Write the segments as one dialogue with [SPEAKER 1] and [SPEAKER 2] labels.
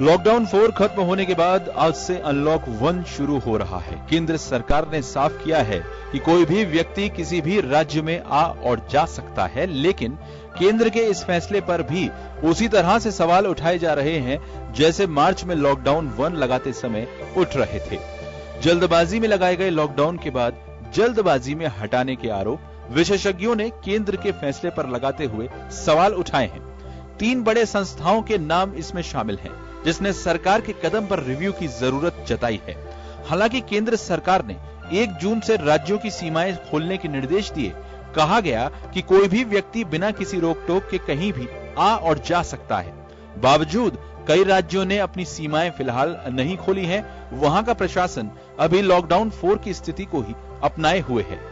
[SPEAKER 1] Lockdown 4 खत्म होने के बाद आज से अनलॉक 1 शुरू हो रहा है। केंद्र सरकार ने साफ किया है कि कोई भी व्यक्ति किसी भी राज्य में आ और जा सकता है, लेकिन केंद्र के इस फैसले पर भी उसी तरह से सवाल उठाए जा रहे हैं जैसे मार्च में लॉकडाउन 1 लगाते समय उठ रहे थे। जल्दबाजी में लगाए गए लॉकडाउन के बाद जल्दबाजी में हटाने के आरोप विशेषज्ञों ने केंद्र के फैसले पर लगाते हुए सवाल उठाए हैं। 3 बड़े संस्थाओं के नाम इसमें शामिल हैं, जिसने सरकार के कदम पर रिव्यू की जरूरत जताई है। हालांकि केंद्र सरकार ने 1 जून से राज्यों की सीमाएं खोलने के निर्देश दिए। कहा गया कि कोई भी व्यक्ति बिना किसी रोक टोक के कहीं भी आ और जा सकता है। बावजूद कई राज्यों ने अपनी सीमाएं फिलहाल नहीं खोली हैं। वहां का प्रशासन अभी लॉकडाउन 4 की स्थिति को ही अपनाए हुए है।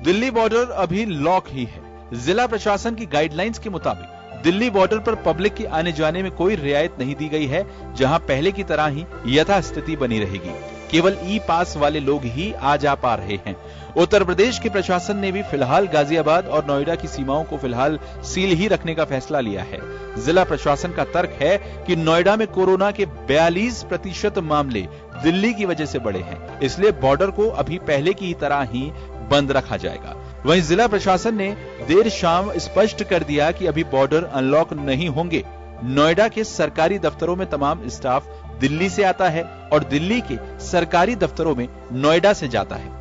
[SPEAKER 1] दिल्ली बॉर्डर अभी लॉक ही है। जिला प्रशासन की गाइडलाइंस के मुताबिक दिल्ली बॉर्डर पर पब्लिक के आने जाने में कोई रियायत नहीं दी गई है, जहां पहले की तरह ही यथास्थिति बनी रहेगी। केवल ई पास वाले लोग ही आ जा पा रहे हैं। उत्तर प्रदेश के प्रशासन ने भी फिलहाल गाजियाबाद और नोएडा की सीमाओं को फिलहाल सील ही रखने का फैसला लिया है। जिला प्रशासन का तर्क है कि नोएडा में कोरोना के 42% मामले दिल्ली की वजह से बढ़े हैं, इसलिए बॉर्डर को अभी पहले की तरह ही बंद रखा जाएगा। वहीं जिला प्रशासन ने देर शाम स्पष्ट कर दिया कि अभी बॉर्डर अनलॉक नहीं होंगे। नोएडा के सरकारी दफ्तरों में तमाम स्टाफ दिल्ली से आता है और दिल्ली के सरकारी दफ्तरों में नोएडा से जाता है।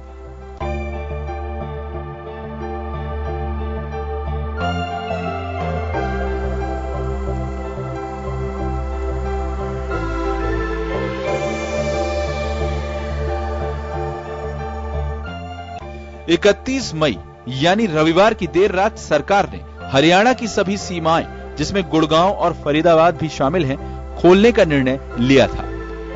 [SPEAKER 1] 31 मई यानी रविवार की देर रात सरकार ने हरियाणा की सभी सीमाएं, जिसमें गुड़गांव और फरीदाबाद भी शामिल हैं, खोलने का निर्णय लिया था।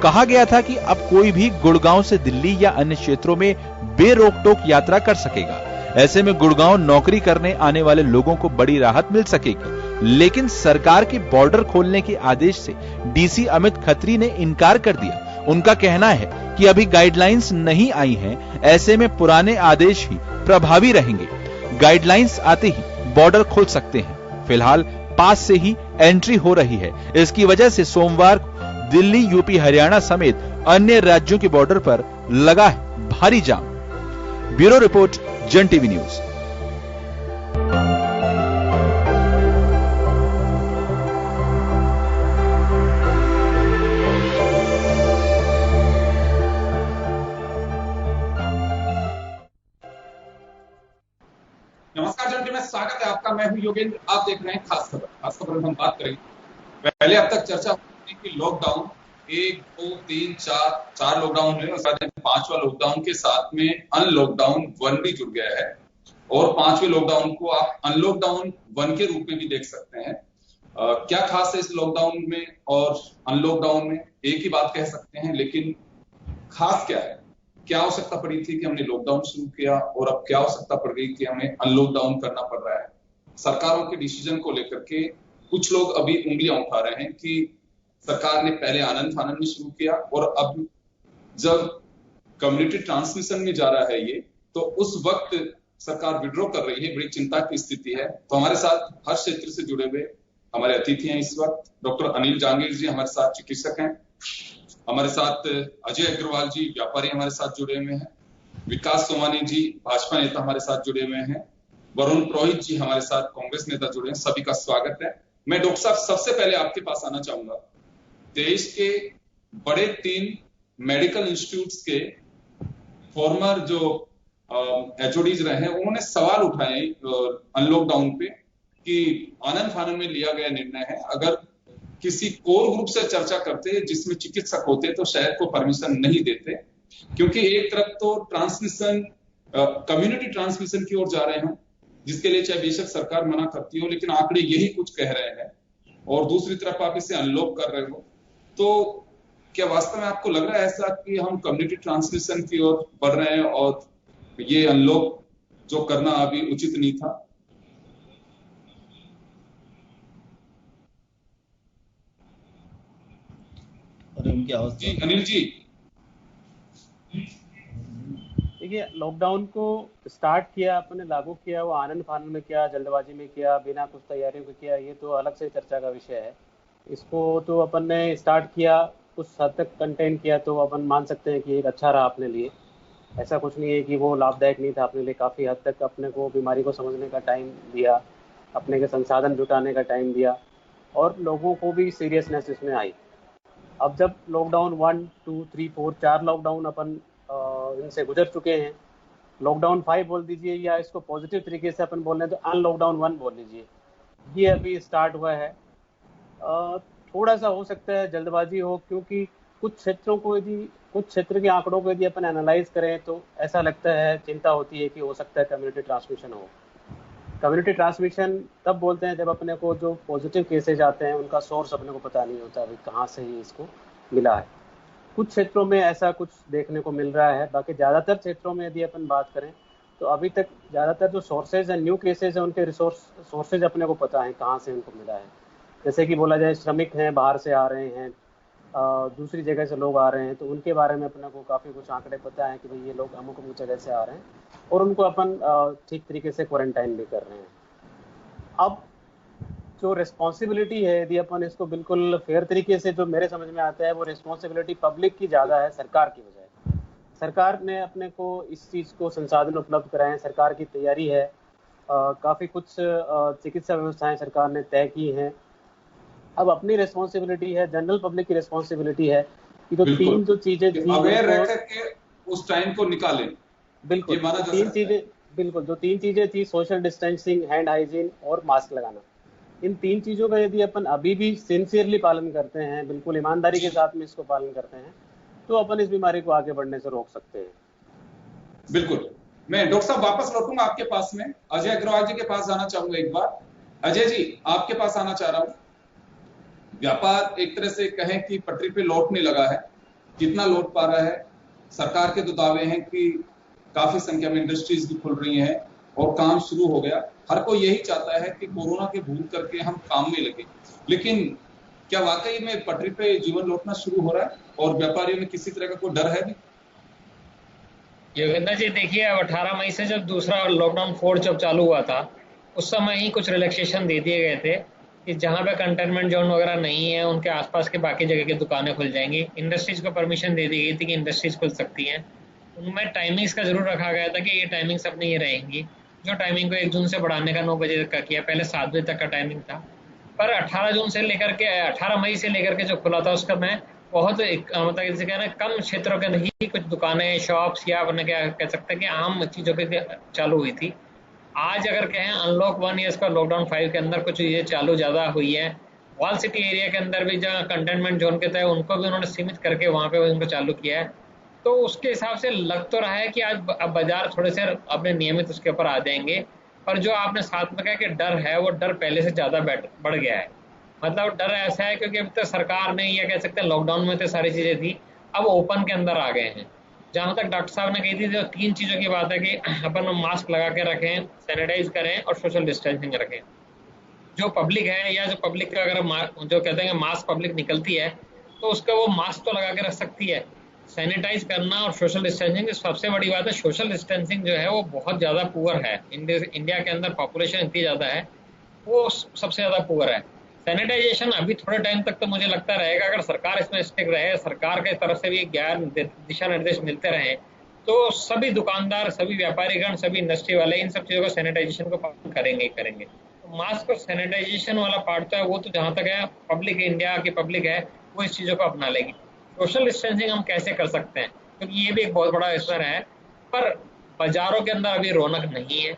[SPEAKER 1] कहा गया था कि अब कोई भी गुड़गांव से दिल्ली या अन्य क्षेत्रों में बेरोक टोक यात्रा कर सकेगा। ऐसे में गुड़गांव नौकरी करने आने वाले लोगों को बड़ी राहत मिल सकेगी। लेकिन सरकार के बॉर्डर खोलने के आदेश से डीसी अमित खत्री ने इनकार कर दिया। उनका कहना है कि अभी गाइडलाइंस नहीं आई हैं, ऐसे में पुराने आदेश ही प्रभावी रहेंगे। गाइडलाइंस आते ही बॉर्डर खोल सकते हैं। फिलहाल पास से ही एंट्री हो रही है। इसकी वजह से सोमवार को दिल्ली, यूपी, हरियाणा समेत अन्य राज्यों के बॉर्डर पर लगा है भारी जाम। ब्यूरो रिपोर्ट, जन टीवी न्यूज।
[SPEAKER 2] नमस्कार जन टीवी में स्वागत है आपका। मैं हूं योगेंद्र। आप देख रहे हैं खास खबर। खास खबर में हम बात करेंगे। पहले अब तक चर्चा होती कि लॉकडाउन 1, 2, 3, 4 लॉकडाउन है और साथ में 5वां लॉकडाउन के साथ में अनलॉकडाउन 1 भी जुड़ गया है और 5वें लॉकडाउन को आप अनलॉकडाउन 1 के रूप में भी देख सकते हैं। क्या खास है इस लॉकडाउन में और अनलॉकडाउन में? एक ही बात कह सकते हैं, लेकिन खास क्या है? क्या आवश्यकता पड़ी थी कि हमने लॉकडाउन शुरू किया और अब क्या आवश्यकता पड़ गई कि हमें अनलॉकडाउन करना पड़ रहा है? सरकारों के डिसीजन को लेकर के कुछ लोग अभी उंगलियां उठा रहे हैं कि सरकार ने पहले आनंद फानन में शुरू किया और अब जब कम्युनिटी ट्रांसमिशन में जा रहा है ये, तो उस वक्त सरकार विड्रॉ कर रही है। बड़ी चिंता की स्थिति है। तो हमारे साथ हर क्षेत्र से जुड़े हुए हमारे अतिथि हैं इस वक्त। डॉक्टर अनिल जांगीर जी हमारे साथ चिकित्सक हैं। हमारे साथ अजय अग्रवाल जी व्यापारी हमारे साथ जुड़े हुए हैं। विकास सोमानी जी भाजपा नेता हमारे साथ जुड़े हुए हैं। वरुण पुरोहित जी हमारे साथ कांग्रेस नेता जुड़े हैं। सभी का स्वागत है। मैं डॉक्टर साहब सबसे पहले आपके पास आना चाहूंगा। देश के बड़े 3 मेडिकल इंस्टीट्यूट्स के फॉर्मर जो एचओडीज रहे हैं, उन्होंने सवाल उठाए अनलॉकडाउन पे कि आनंद फानन में लिया गया निर्णय है। अगर किसी कोर ग्रुप से चर्चा करते जिसमें चिकित्सक होते तो शायद को परमिशन नहीं देते, क्योंकि एक तरफ तो ट्रांसमिशन कम्युनिटी ट्रांसमिशन की ओर जा रहे हैं, जिसके लिए चाहे बेशक सरकार मना करती हो, लेकिन आंकड़े यही कुछ कह रहे हैं, और दूसरी तरफ आप इसे अनलॉक कर रहे हो। तो क्या वास्तव में आपको लग रहा है ऐसा कि हम कम्युनिटी ट्रांसमिशन की ओर बढ़ रहे हैं और ये अनलॉक जो करना अभी उचित नहीं था?
[SPEAKER 3] और उनकी अवस्था।
[SPEAKER 2] जी अनिल जी।
[SPEAKER 4] देखिए, लॉकडाउन को स्टार्ट किया, अपने लागू किया, वो आनंद फानन में किया, जल्दबाजी में किया, बिना कुछ तैयारियों के किया, ये तो अलग से चर्चा का विषय है। इसको तो अपन ने स्टार्ट किया, कुछ हद तक कंटेन किया, तो अपन मान सकते हैं कि एक अच्छा रहा अपने लिए। ऐसा कुछ नहीं है कि वो लाभदायक नहीं था अपने लिए। काफ़ी हद तक अपने को बीमारी को समझने का टाइम दिया, अपने के संसाधन जुटाने का टाइम दिया, और लोगों को भी सीरियसनेस इसमें आई। अब जब लॉकडाउन 1, 2, 3, 4, 4 लॉकडाउन अपन इनसे गुजर चुके हैं, लॉकडाउन 5 बोल दीजिए, या इसको पॉजिटिव तरीके से अपन बोल रहे हैं तो अनलॉकडाउन 1 बोल लीजिए, ये अभी स्टार्ट हुआ है। थोड़ा सा हो सकता है जल्दबाजी हो, क्योंकि कुछ क्षेत्रों को यदि, कुछ क्षेत्र के आंकड़ों को यदि अपन एनालाइज करें तो ऐसा लगता है, चिंता होती है कि हो सकता है कम्युनिटी ट्रांसमिशन हो। कम्युनिटी ट्रांसमिशन तब बोलते हैं जब अपने को जो पॉजिटिव केसेज आते हैं उनका सोर्स अपने को पता नहीं होता अभी कहाँ से ही इसको मिला है। कुछ क्षेत्रों में ऐसा कुछ देखने को मिल रहा है। बाकी ज़्यादातर क्षेत्रों में यदि अपन बात करें तो अभी तक ज़्यादातर जो सोर्सेज हैं, न्यू केसेज हैं, उनके सोर्सेज अपने को पता है कहाँ से उनको मिला है। जैसे कि बोला जाए, श्रमिक हैं, बाहर से आ रहे हैं, दूसरी जगह से लोग आ रहे हैं, तो उनके बारे में अपने को काफ़ी कुछ आंकड़े पता है कि भाई ये लोग अमुक अमुक जगह से आ रहे हैं, और उनको अपन ठीक तरीके से क्वारंटाइन भी कर रहे हैं। अब जो रिस्पॉन्सिबिलिटी है, यदि अपन इसको बिल्कुल फेयर तरीके से, जो मेरे समझ में आता है, वो रिस्पॉन्सिबिलिटी पब्लिक की ज़्यादा है सरकार की बजाय। सरकार ने अपने को इस चीज़ को संसाधन उपलब्ध कराए हैं, सरकार की तैयारी है, काफ़ी कुछ चिकित्सा व्यवस्थाएं सरकार ने तय की हैं। अब अपनी रिस्पॉन्सिबिलिटी है, जनरल पब्लिक की रिस्पॉन्सिबिलिटी है कि जो तीन जो चीज़ें थी,
[SPEAKER 2] अवेयर रह करके उस टाइम को निकालें।
[SPEAKER 4] बिल्कुल, तीन चीज़ें, बिल्कुल जो तीन चीज़ें थी, सोशल डिस्टेंसिंग, हैंड हाइजीन और मास्क लगाना, इन तीन चीज़ों का यदि अपन अभी भी सिंसियरली पालन करते हैं, बिल्कुल ईमानदारी के साथ में इसको पालन करते हैं, तो अपन इस बीमारी को आगे बढ़ने से रोक सकते हैं।
[SPEAKER 2] बिल्कुल। मैं डॉक्टर साहब वापस लौटूंगा आपके पास में, अजय अग्रवाल जी के पास जाना चाहूंगा एक बार। अजय जी, आपके पास आना चाह रहा हूं। व्यापार एक तरह से कहें कि पटरी पे लौटने लगा है, कितना लौट पा रहा है? सरकार के तो दावे हैं कि काफी संख्या में इंडस्ट्रीज भी खुल रही हैं और काम शुरू हो गया। हर कोई यही चाहता है कि कोरोना के भूल करके हम काम में लगे, लेकिन क्या वाकई में पटरी पे जीवन लौटना शुरू हो रहा है और व्यापारियों में किसी तरह का कोई डर है भी?
[SPEAKER 5] योगेंद्र जी, देखिए, अब 18 मई से जब दूसरा लॉकडाउन 4 जब चालू हुआ था, उस समय ही कुछ रिलैक्सेशन दे दिए गए थे कि जहाँ पे कंटेनमेंट जोन वगैरह नहीं है, उनके आसपास के बाकी जगह की दुकानें खुल जाएंगी। इंडस्ट्रीज को परमिशन दे दी गई थी कि इंडस्ट्रीज खुल सकती हैं। उनमें टाइमिंग्स का जरूर रखा गया था कि ये टाइमिंग्स अपनी ये रहेंगी। जो टाइमिंग को 1 जून से बढ़ाने का 9 बजे तक का किया, पहले 7 बजे तक का टाइमिंग था। पर 18 मई से लेकर के जो खुला था, उसका मैं बहुत मतलब जैसे कहना, कम क्षेत्रों के ही कुछ दुकानें, शॉप्स, या अपने क्या कह सकते हैं कि आम चीज़ों के चालू हुई थी। आज अगर कहें अनलॉक 1 या इसका लॉकडाउन 5 के अंदर कुछ चीज़ें चालू ज़्यादा हुई है। वॉल सिटी एरिया के अंदर भी जहाँ कंटेनमेंट जोन के तहत उनको भी उन्होंने सीमित करके वहाँ पे उनको चालू किया है। तो उसके हिसाब से लग तो रहा है कि आज अब बाजार थोड़े से अपने नियमित उसके ऊपर आ जाएंगे। पर जो आपने साथ में कहा कि डर है, वो डर पहले से ज़्यादा बढ़ गया है। मतलब डर ऐसा है क्योंकि अब तक सरकार ने, या कह सकते हैं लॉकडाउन में तो सारी चीज़ें थी, अब ओपन के अंदर आ गए हैं। जहाँ तक डॉक्टर साहब ने कही थी, जो 3 चीज़ों की बात है कि अपन मास्क लगा के रखें, सैनिटाइज करें और सोशल डिस्टेंसिंग रखें। जो पब्लिक है, या जो पब्लिक का अगर जो कहते हैं मास्क पब्लिक निकलती है, तो उसका वो मास्क तो लगा के रख सकती है। सैनिटाइज करना और सोशल डिस्टेंसिंग सबसे बड़ी बात है। सोशल डिस्टेंसिंग जो है वो बहुत ज़्यादा पुअर है। इंडिया के अंदर पॉपुलेशन इतनी ज़्यादा है, वो सबसे ज़्यादा पुअर है। सैनिटाइजेशन अभी थोड़े टाइम तक तो मुझे लगता रहेगा, अगर सरकार इसमें स्टिक रहे, सरकार के तरफ से भी ज्ञान दिशा निर्देश मिलते रहे, तो सभी दुकानदार, सभी व्यापारीगण, सभी इंडस्ट्री वाले इन सब चीज़ों को सैनिटाइजेशन को करेंगे ही करेंगे। तो मास्क और सैनिटाइजेशन वाला पार्ट तो है, वो तो जहाँ तक है पब्लिक, इंडिया की पब्लिक है, वो इस चीज़ों को अपना लेगी। सोशल डिस्टेंसिंग हम कैसे कर सकते हैं, क्योंकि ये भी एक बहुत बड़ा असर है। पर बाजारों के अंदर अभी रौनक नहीं है,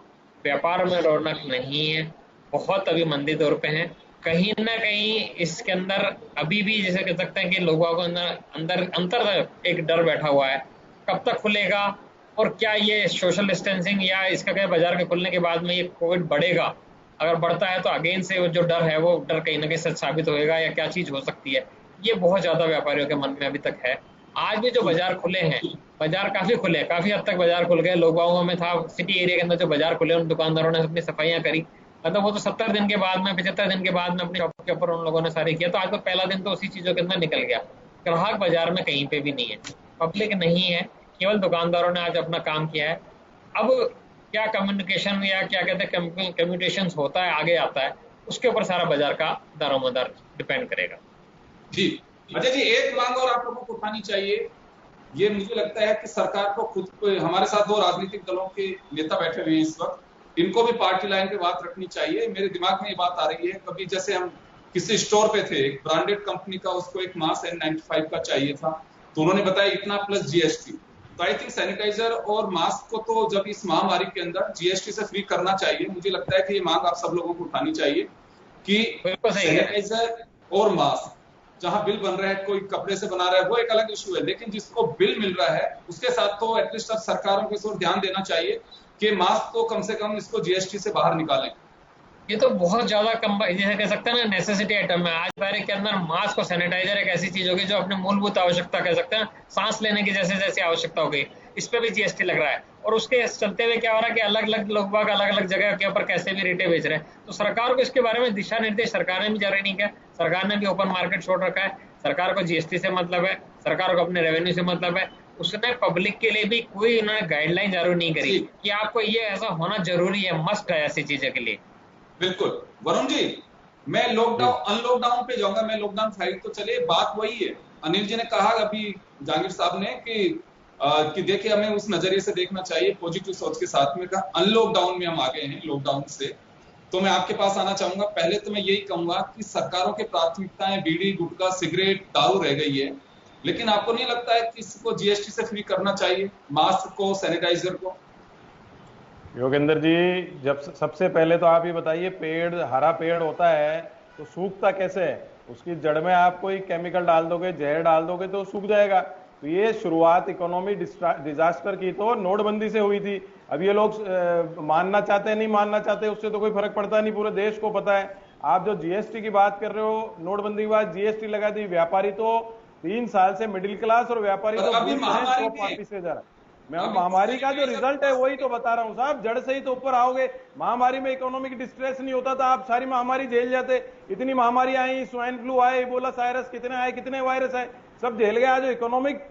[SPEAKER 5] व्यापार में रौनक नहीं है, बहुत अभी मंदी दौर पे हैं। कहीं ना कहीं इसके अंदर अभी भी जैसे कह सकते हैं कि लोगों को अंदर एक डर बैठा हुआ है, कब तक खुलेगा और क्या ये सोशल डिस्टेंसिंग या इसका क्या बाजार के खुलने के बाद में ये कोविड बढ़ेगा। अगर बढ़ता है तो अगेन से वो जो डर है, वो डर कहीं ना कहीं सच साबित होएगा, या क्या चीज़ हो सकती है, ये बहुत ज़्यादा व्यापारियों के मन में अभी तक है। आज भी जो बाजार खुले हैं, बाजार काफ़ी खुले, काफ़ी हद तक बाजार खुल गए। लोगों में था सिटी एरिया के अंदर जो बाजार खुले, उन दुकानदारों ने अपनी सफाइयाँ करी। मतलब वो तो 70 दिन के बाद में, 75 दिन के बाद में अपनी शॉप के ऊपर उन लोगों ने सारी किया। तो आज तो पहला दिन तो उसी चीज़ों के अंदर निकल गया। ग्राहक बाजार में कहीं पे भी नहीं है, पब्लिक नहीं है, केवल दुकानदारों ने आज अपना काम किया है। अब क्या कम्युनिकेशन या क्या कहते हैं कम्युनिकेशन होता है, आगे आता है, उसके ऊपर सारा बाजार का दारोमदार डिपेंड करेगा।
[SPEAKER 2] जी अजय जी, एक मांग और आप लोगों को उठानी चाहिए। ये मुझे लगता है कि सरकार को खुद, हमारे साथ 2 राजनीतिक दलों के नेता बैठे हुए हैं इस वक्त, इनको भी पार्टी लाइन पे बात रखनी चाहिए। मेरे दिमाग में ये बात आ रही है, कभी जैसे हम किसी स्टोर पे थे, एक ब्रांडेड कंपनी का, उसको एक मास्क N95 का चाहिए था, तो उन्होंने बताया इतना प्लस जीएसटी। तो आई थिंक सैनिटाइजर और मास्क को तो जब इस महामारी के अंदर जीएसटी से फ्री करना चाहिए। मुझे लगता है कि ये मांग आप सब लोगों को उठानी चाहिए कि सैनिटाइजर और मास्क जहां बिल बन रहा है, कोई कपड़े से बना रहा है, वो एक अलग इशू है, लेकिन जिसको बिल मिल रहा है उसके साथ तो एटलीस्ट अब सरकारों को इस ओर ध्यान देना चाहिए कि मास्क को कम से कम इसको जीएसटी से बाहर निकालें।
[SPEAKER 5] ये तो बहुत ज्यादा कम, जैसे कह सकते हैं ना, नेसेसिटी आइटम है। आज बाजार के अंदर मास्क और सैनिटाइजर एक ऐसी चीज होगी जो अपने मूलभूत आवश्यकता कह सकते हैं, सांस लेने की जैसे जैसे आवश्यकता हो गई, इस पे भी जीएसटी लग रहा है। और उसके चलते हुए क्या हो रहा है कि अलग अलग लोग बाग अलग अलग जगह के ऊपर कैसे भी रेटें बेच रहे हैं। तो सरकार को इसके बारे में दिशा निर्देश सरकार ने भी जारी नहीं किया। सरकार ने भी ओपन मार्केट छोड़ रखा है। सरकार को जीएसटी से मतलब है, सरकार को अपने रेवेन्यू से मतलब है। उसने पब्लिक के लिए भी कोई उन्होंने गाइडलाइन जारी नहीं करी कि आपको ये ऐसा होना जरूरी है, मस्ट है ऐसी चीजें के लिए।
[SPEAKER 2] बिल्कुल वरुण जी, मैं लॉकडाउन अनलॉकडाउन पे जाऊंगा। मैं लॉकडाउन फाइल तो चले, बात वही है। अनिल जी ने कहा अभी, जहांगीर साहब ने, कि देखिए हमें उस नजरिए से देखना चाहिए, पॉजिटिव सोच के साथ में। कहा अनलॉकडाउन में हम आ गए हैं लॉकडाउन से, तो मैं आपके पास आना चाहूंगा। पहले तो मैं यही कहूंगा कि सरकारों की प्राथमिकताएं बीड़ी, गुटखा, सिगरेट, दारू रह गई है, लेकिन आपको नहीं लगता है कि इसको जीएसटी से फ्री करना चाहिए, मास्क को, सैनिटाइजर को?
[SPEAKER 3] योगेंद्र जी, जब सबसे पहले तो आप ये बताइए, पेड़, हरा पेड़ होता है तो सूखता कैसे है? उसकी जड़ में आप कोई केमिकल डाल दोगे, जहर डाल दोगे तो सूख जाएगा। तो ये शुरुआत इकोनॉमी डिजास्टर की तो नोटबंदी से हुई थी। अब ये लोग मानना चाहते हैं, नहीं मानना चाहते, उससे तो कोई फर्क पड़ता नहीं, पूरे देश को पता है। आप जो जीएसटी की बात कर रहे हो, नोटबंदी के बाद जीएसटी लगा दी। व्यापारी तो 3 साल से, मिडिल क्लास और व्यापारी तो वापिस से जा रहा है। मैं महामारी का जो रिजल्ट है वही तो बता रहा हूं साहब, जड़ से ही तो ऊपर आओगे। महामारी में इकोनॉमिक डिस्ट्रेस नहीं होता था, आप सारी महामारी झेल जाते। इतनी महामारी आई, स्वाइन फ्लू आए, इबोला साइरस, कितने आए, कितने वायरस आए, सब झेल गया। जो इकोनॉमिक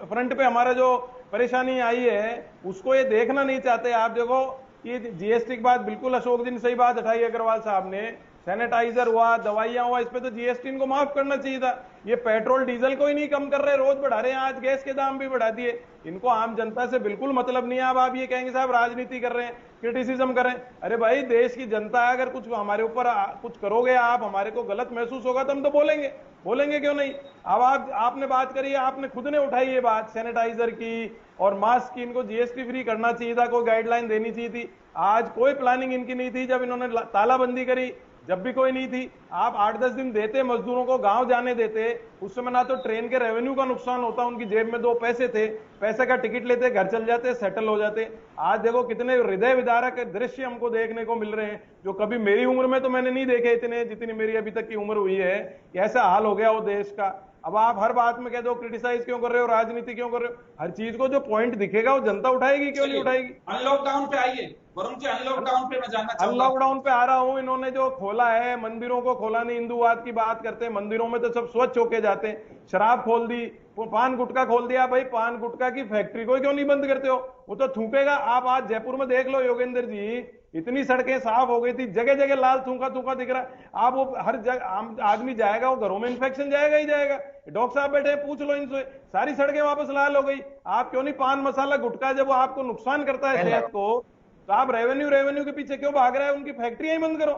[SPEAKER 3] फ्रंट पे हमारा जो परेशानी आई है उसको ये देखना नहीं चाहते। आप देखो, ये जीएसटी के बाद बिल्कुल अशोक जी ने सही बात उठाई, अग्रवाल साहब ने, सैनिटाइजर हुआ, दवाइयां हुआ, इस पे तो जीएसटी इनको माफ करना चाहिए था। ये पेट्रोल डीजल को ही नहीं कम कर रहे, रोज बढ़ा रहे हैं, आज गैस के दाम भी बढ़ा दिए। इनको आम जनता से बिल्कुल मतलब नहीं है। अब आप ये कहेंगे साहब राजनीति कर रहे हैं, क्रिटिसिज्म कर रहे हैं। अरे भाई, देश की जनता अगर कुछ हमारे ऊपर कुछ करोगे, आप हमारे को गलत महसूस होगा तो हम तो बोलेंगे, बोलेंगे क्यों नहीं। अब आपने बात करी है, आपने खुद ने उठाई ये बात सैनिटाइजर की और मास्क की, इनको जीएसटी फ्री करना चाहिए था, कोई गाइडलाइन देनी चाहिए थी। आज कोई प्लानिंग इनकी नहीं थी। जब इन्होंने तालाबंदी करी, जब भी कोई नहीं थी, आप 8-10 दिन देते, मजदूरों को गांव जाने देते, उस समय ना तो ट्रेन के रेवेन्यू का नुकसान होता, उनकी जेब में 2 पैसे थे, पैसे का टिकट लेते, घर चल जाते, सेटल हो जाते। आज देखो कितने हृदय विदारक दृश्य हमको देखने को मिल रहे हैं, जो कभी मेरी उम्र में तो मैंने नहीं देखे इतने, जितनी मेरी अभी तक की उम्र हुई है। ऐसा हाल हो गया वो देश का। अब आप हर बात में कह दो क्रिटिसाइज क्यों कर रहे हो, राजनीति क्यों कर रहे हो? हर चीज को जो पॉइंट दिखेगा वो जनता उठाएगी, क्यों नहीं उठाएगी?
[SPEAKER 2] अनलॉकडाउन पे आइए वरुण जी, अनलॉकडाउन पे मैं जानना चाहूंगा।
[SPEAKER 3] अनलॉकडाउन पे आ रहा हूं। इन्होंने जो खोला है, मंदिरों को खोला नहीं, हिंदूवाद की बात करते हैं, मंदिरों में तो सब स्वच्छ होके जाते हैं। शराब खोल दी, पान गुटखा खोल दिया। भाई, पान गुटखा की फैक्ट्री को क्यों नहीं बंद करते हो? वो तो थूकेगा। आप आज जयपुर में देख लो योगेंद्र जी, इतनी सड़कें साफ हो गई थी, जगह जगह लाल थूका थूका दिख रहा है। आप वो हर जगह आदमी जाएगा, वो घरों में इन्फेक्शन जाएगा ही जाएगा। डॉक्टर साहब बैठे हैं, पूछ लो इनसे, सारी सड़कें वापस लाल हो गई। आप क्यों नहीं पान मसाला गुटखा, जब वो आपको नुकसान करता है सेहत को, तो आप रेवेन्यू के पीछे क्यों भाग रहे हैं? उनकी फैक्ट्रियां ही बंद करो।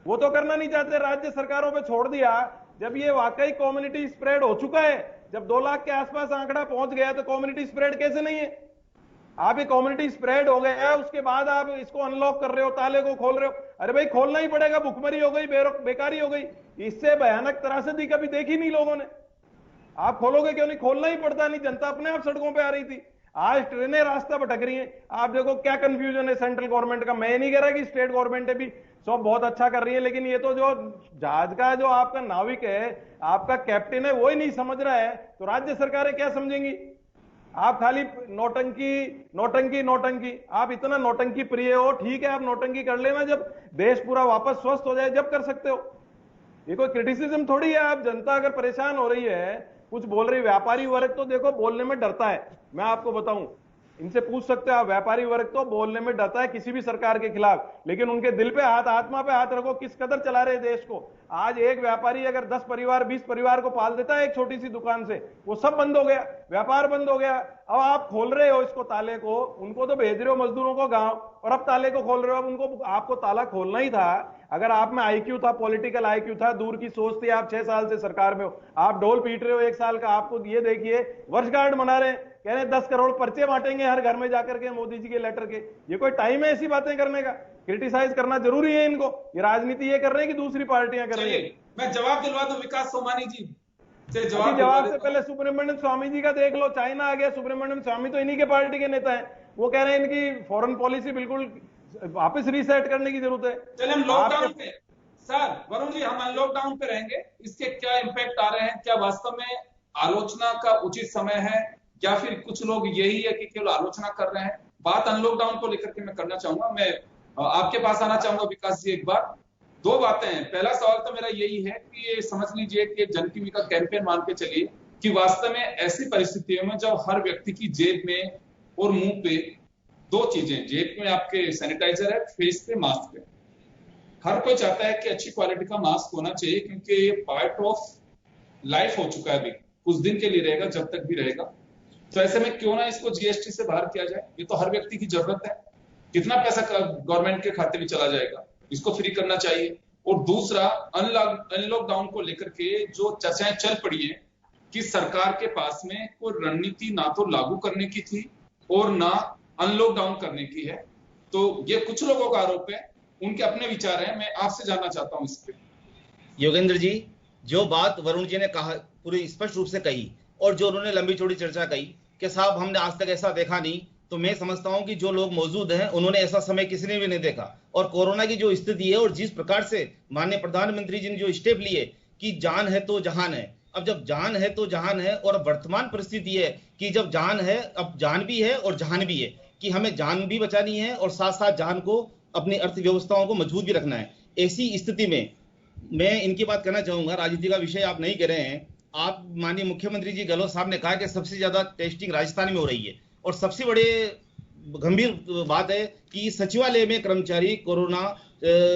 [SPEAKER 3] वो तो करना नहीं चाहते, राज्य सरकारों पे छोड़ दिया। जब ये वाकई कम्युनिटी स्प्रेड हो चुका है, जब 2 लाख के आसपास आंकड़ा पहुंच गया, तो कम्युनिटी स्प्रेड कैसे नहीं है? आप ये कम्युनिटी स्प्रेड हो गया, उसके बाद आप इसको अनलॉक कर रहे हो, ताले को खोल रहे हो। अरे भाई, खोलना ही पड़ेगा, भुखमरी हो गई, बेकारी हो गई। इससे भयानक त्रासदी कभी देखी नहीं लोगों ने। आप खोलोगे क्यों नहीं? खोलना ही पड़ता नहीं, जनता अपने आप सड़कों पे आ रही थी। आज ट्रेनें रास्ता भटक रही हैं। आप देखो क्या कंफ्यूजन है सेंट्रल गवर्नमेंट का। मैं नहीं कह रहा कि स्टेट गवर्नमेंट है भी सब बहुत अच्छा कर रही है, लेकिन ये तो जो जहाज का जो आपका नाविक है, आपका कैप्टन है, वो ही नहीं समझ रहा है, तो राज्य सरकारें क्या समझेंगी? आप खाली नौटंकी नौटंकी नौटंकी, आप इतना नौटंकी प्रिय हो, ठीक है, आप नौटंकी कर लेना, जब देश पूरा वापस स्वस्थ हो जाए जब कर सकते हो। ये कोई क्रिटिसिज्म थोड़ी है। आप जनता अगर परेशान हो रही है कुछ बोल रही। व्यापारी वर्ग तो देखो बोलने में डरता है, मैं आपको बताऊं, इनसे पूछ सकते हो आप, व्यापारी वर्ग तो बोलने में डरता है किसी भी सरकार के खिलाफ, लेकिन उनके दिल पे हाथ, आत्मा पे हाथ रखो, किस कदर चला रहे देश को। आज एक व्यापारी अगर 10 परिवार 20 परिवार को पाल देता है एक छोटी सी दुकान से, वो सब बंद हो गया, व्यापार बंद हो गया। अब आप खोल रहे हो इसको, ताले को, उनको तो भेज रहे हो मजदूरों को गांव, और अब ताले को खोल रहे हो। अब उनको, आपको ताला खोलना ही था। अगर आप में आईक्यू था, पॉलिटिकल आईक्यू था, दूर की सोच थी, आप 6 साल से सरकार में हो, आप ढोल पीट रहे हो 1 साल का। आपको ये देखिए वर्षगांठ मना रहे हैं, कह रहे 10 करोड़ पर्चे बांटेंगे हर घर में जाकर के मोदी जी के लेटर के। ये कोई टाइम है ऐसी बातें करने का? क्रिटिसाइज करना जरूरी है इनको? ये राजनीति ये कर रहे हैं कि दूसरी पार्टियां कर रही है?
[SPEAKER 2] मैं जवाब दिलवा दूं विकास सोमानी जी से।
[SPEAKER 3] जवाब से पहले सुब्रमण्यम स्वामी जी का देख लो। चाइना आ गया, सुब्रमण्यम स्वामी तो इन्हीं के पार्टी के नेता है, वो कह रहे हैं इनकी फॉरेन पॉलिसी बिल्कुल वापस रीसेट करने की जरूरत है।
[SPEAKER 2] चलिए हम लॉकडाउन पे, सर वरुण जी, हम अनलॉकडाउन पे रहेंगे, इसके क्या इंपैक्ट आ रहे हैं? क्या वास्तव में आलोचना का उचित समय है, या फिर कुछ लोग यही है कि केवल आलोचना कर रहे हैं? बात अनलॉकडाउन को लेकर के मैं करना चाहूंगा। मैं आपके पास आना चाहूंगा विकास जी एक बार। 2 बातें हैं। पहला सवाल तो मेरा यही है कि ये समझ लीजिए कि जन टीवी का कैंपेन मान के चलिए कि वास्तव में ऐसी परिस्थितियों में जब हर व्यक्ति की जेब में और मुंह पे 2 चीजें, जेब में आपके सैनिटाइजर है, फेस पे मास्क है। हर कोई चाहता है कि अच्छी क्वालिटी का मास्क होना चाहिए, क्योंकि ये पार्ट ऑफ लाइफ हो चुका है, अभी कुछ दिन के लिए रहेगा, जब तक भी रहेगा। तो ऐसे में क्यों ना इसको जीएसटी से बाहर किया जाए? ये तो हर व्यक्ति की जरूरत है। कितना पैसा गवर्नमेंट के खाते में चला जाएगा, इसको फ्री करना चाहिए। और दूसरा, अनलॉकडाउन को लेकर के जो चर्चाएं चल पड़ी है कि सरकार के पास में कोई रणनीति ना तो लागू करने की थी और ना अनलॉकडाउन करने की है, तो ये कुछ लोगों का आरोप है, उनके अपने विचार हैं। मैं आपसे जानना चाहता हूं इस पे।
[SPEAKER 6] योगेंद्र जी, जो बात वरुण जी ने कहा पूरी स्पष्ट रूप से कही, और जो उन्होंने लंबी चौड़ी चर्चा कही कि साहब हमने आज तक ऐसा देखा नहीं, तो मैं समझता हूं कि जो लोग मौजूद हैं उन्होंने ऐसा समय किसी ने भी नहीं देखा। और कोरोना की जो स्थिति है और जिस प्रकार से माननीय प्रधानमंत्री जी ने जो स्टेप लिए कि जान है तो जहान है, अब जब जान है तो जहान है, और वर्तमान परिस्थिति है कि जब जान है अब जान भी है और जहान भी है, कि हमें जान भी बचानी है और साथ साथ जान को, अपनी अर्थव्यवस्थाओं को मजबूत भी रखना है। ऐसी स्थिति में मैं इनकी बात करना चाहूंगा, राजनीति का विषय आप नहीं कर रहे हैं। आप माननीय मुख्यमंत्री जी गहलोत साहब ने कहा कि सबसे ज्यादा टेस्टिंग राजस्थान में हो रही है, और सबसे बड़े गंभीर बात है कि सचिवालय में कर्मचारी कोरोना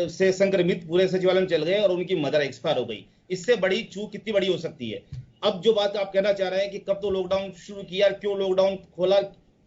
[SPEAKER 6] से संक्रमित पूरे सचिवालय में चल गए और उनकी मदर एक्सपायर हो गई। इससे बड़ी चूक कितनी बड़ी हो सकती है? अब जो बात आप कहना चाह रहे हैं कि कब तो लॉकडाउन शुरू किया, क्यों लॉकडाउन खोला,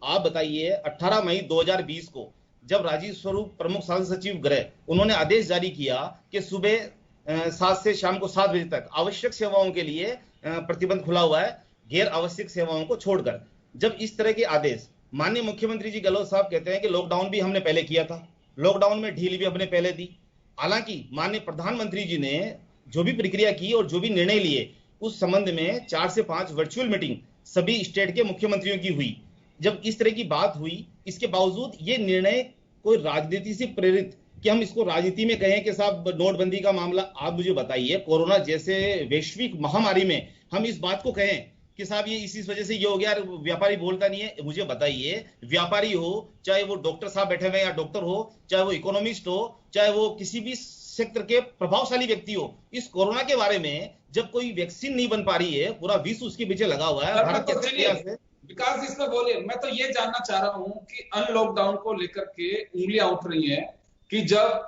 [SPEAKER 6] आप बताइए। 18 मई 2020 को जब राजीव स्वरूप प्रमुख शासन सचिव गृह, उन्होंने आदेश जारी किया कि सुबह 7 से शाम को 7 बजे तक आवश्यक सेवाओं के लिए प्रतिबंध खुला हुआ है, गैर आवश्यक सेवाओं को छोड़कर। जब इस तरह के आदेश, माननीय मुख्यमंत्री जी गहलोत साहब कहते हैं कि लॉकडाउन भी हमने पहले किया था, लॉकडाउन में ढील भी हमने पहले दी। हालांकि माननीय प्रधानमंत्री जी ने जो भी प्रक्रिया की और जो भी निर्णय लिए, उस संबंध में 4 से 5 वर्चुअल मीटिंग सभी स्टेट के मुख्यमंत्रियों की हुई। जब इस तरह की बात हुई, इसके बावजूद ये निर्णय कोई राजनीति से प्रेरित, कि हम इसको राजनीति में कहें कि साहब नोटबंदी का मामला, आप मुझे बताइए, कोरोना जैसे वैश्विक महामारी में हम इस बात को कहें कि साहब ये इसी वजह से ये हो गया, व्यापारी बोलता नहीं है। मुझे बताइए, व्यापारी हो, चाहे वो डॉक्टर साहब बैठे हुए या डॉक्टर हो, चाहे वो इकोनॉमिस्ट हो, चाहे वो किसी भी सेक्टर के प्रभावशाली व्यक्ति हो, इस कोरोना के बारे में जब कोई वैक्सीन नहीं बन पा रही है, पूरा विश्व उसके पीछे लगा हुआ है। भारत के
[SPEAKER 2] विकास इसमें बोले, मैं तो ये जानना चाह रहा हूं कि अनलॉकडाउन को लेकर के उंगलियां उठ रही हैं कि जब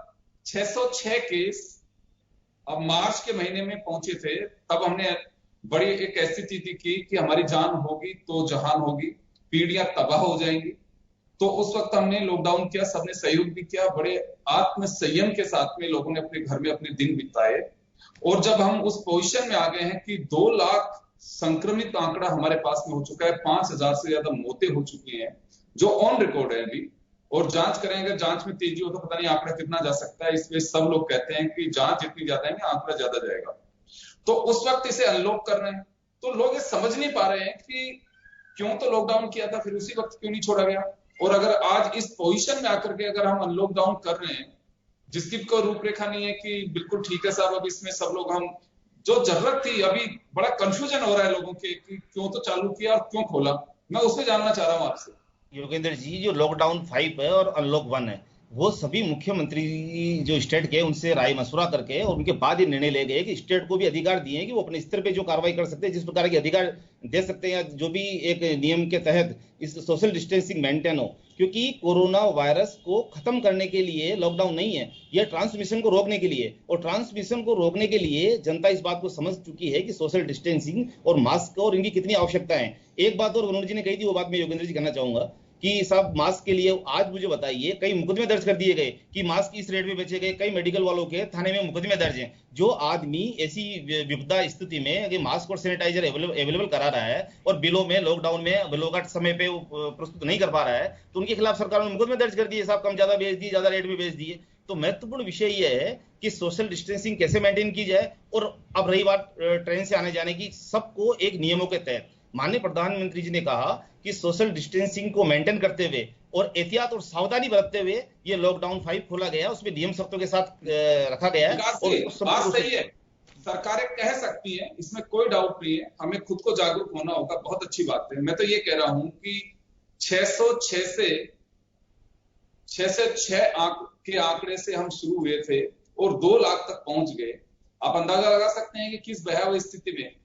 [SPEAKER 2] 606 केस अब मार्च के महीने में पहुंचे थे, तब हमने बड़ी एक स्थिति थी कि हमारी जान होगी तो जहान होगी, पीढ़ियां तबाह हो जाएंगी। तो उस वक्त हमने लॉकडाउन किया, सबने सहयोग भी किया, बड़े आत्म संयम के साथ में लोगों ने अपने घर में अपने दिन बिताए। और जब हम उस पोजीशन में आ गए हैं कि 2 लाख संक्रमित आंकड़ा हमारे पास में हो चुका है, 5000 से ज्यादा मौतें हो चुकी हैं जो ऑन रिकॉर्ड है अभी, और जांच करेंगे, जांच में तेजी हो तो पता नहीं आंकड़ा कितना जा सकता है। इसमें सब लोग कहते हैं कि जांच जितनी ज्यादा है आंकड़ा ज्यादा जाएगा। तो उस वक्त इसे अनलॉक कर रहे हैं, तो लोग ये समझ नहीं पा रहे हैं कि क्यों तो लॉकडाउन किया था, फिर उसी वक्त क्यों नहीं छोड़ा गया। और अगर आज इस पोजीशन में आकर के अगर हम अनलॉकडाउन कर रहे हैं, जिसकी कोई रूपरेखा नहीं है कि बिल्कुल ठीक है साहब, अब इसमें सब लोग, हम जो जरूरत थी, अभी बड़ा कंफ्यूजन हो रहा है लोगों के कि क्यों तो चालू किया और क्यों खोला, मैं उसमें जानना चाह रहा हूं आपसे।
[SPEAKER 6] योगेंद्र जी, जो लॉकडाउन 5 है और अनलॉक 1 है, वो सभी मुख्यमंत्री जो स्टेट के उनसे राय मशवरा करके और उनके बाद ये निर्णय ले गए कि स्टेट को भी अधिकार दिए हैं कि वो अपने स्तर पे जो कार्रवाई कर सकते हैं, जिस प्रकार के अधिकार दे सकते हैं, या जो भी एक नियम के तहत इस सोशल डिस्टेंसिंग मेंटेन हो। क्योंकि कोरोना वायरस को खत्म करने के लिए लॉकडाउन नहीं है, यह ट्रांसमिशन को रोकने के लिए, और ट्रांसमिशन को रोकने के लिए जनता इस बात को समझ चुकी है कि सोशल डिस्टेंसिंग और मास्क और इनकी कितनी आवश्यकता है। एक बात और वरुण जी ने कही थी, वो बात मैं योगेंद्र जी कहना चाहूंगा कि साहब मास्क के लिए आज मुझे बताइए, कई मुकदमे दर्ज कर दिए गए कि मास्क इस रेट में बेचे गए, कई मेडिकल वालों के थाने में मुकदमे दर्ज हैं। जो आदमी ऐसी विपदा स्थिति में अगर मास्क और सैनिटाइजर अवेलेबल करा रहा है और बिलों में लॉकडाउन में बिलों का समय पे प्रस्तुत नहीं कर पा रहा है, तो उनके खिलाफ सरकार ने मुकदमे दर्ज कर दिए, साहब कम ज्यादा बेच दिए, ज्यादा रेट में बेच दिए। तो महत्वपूर्ण विषय यह है कि सोशल डिस्टेंसिंग कैसे मेंटेन की जाए। और अब रही बात ट्रेन से आने जाने की, सबको एक नियमों के तहत, माननीय प्रधानमंत्री जी ने कहा कि सोशल डिस्टेंसिंग को मेंटेन करते हुए और एहतियात और सावधानी बरतते हुए ये लॉकडाउन 5 खोला गया, उसमें नियम शर्तों के साथ रखा गया है। और
[SPEAKER 2] बात सही है, सरकारें कह सकती हैं, इसमें कोई डाउट नहीं है, हमें खुद को जागरूक होना होगा, बहुत अच्छी बात है। मैं तो ये कह रहा हूं कि 606 से 6 के आंकड़े से हम शुरू हुए थे और 2 लाख तक पहुंच गए। आप अंदाजा लगा सकते हैं कि किस भयावह स्थिति में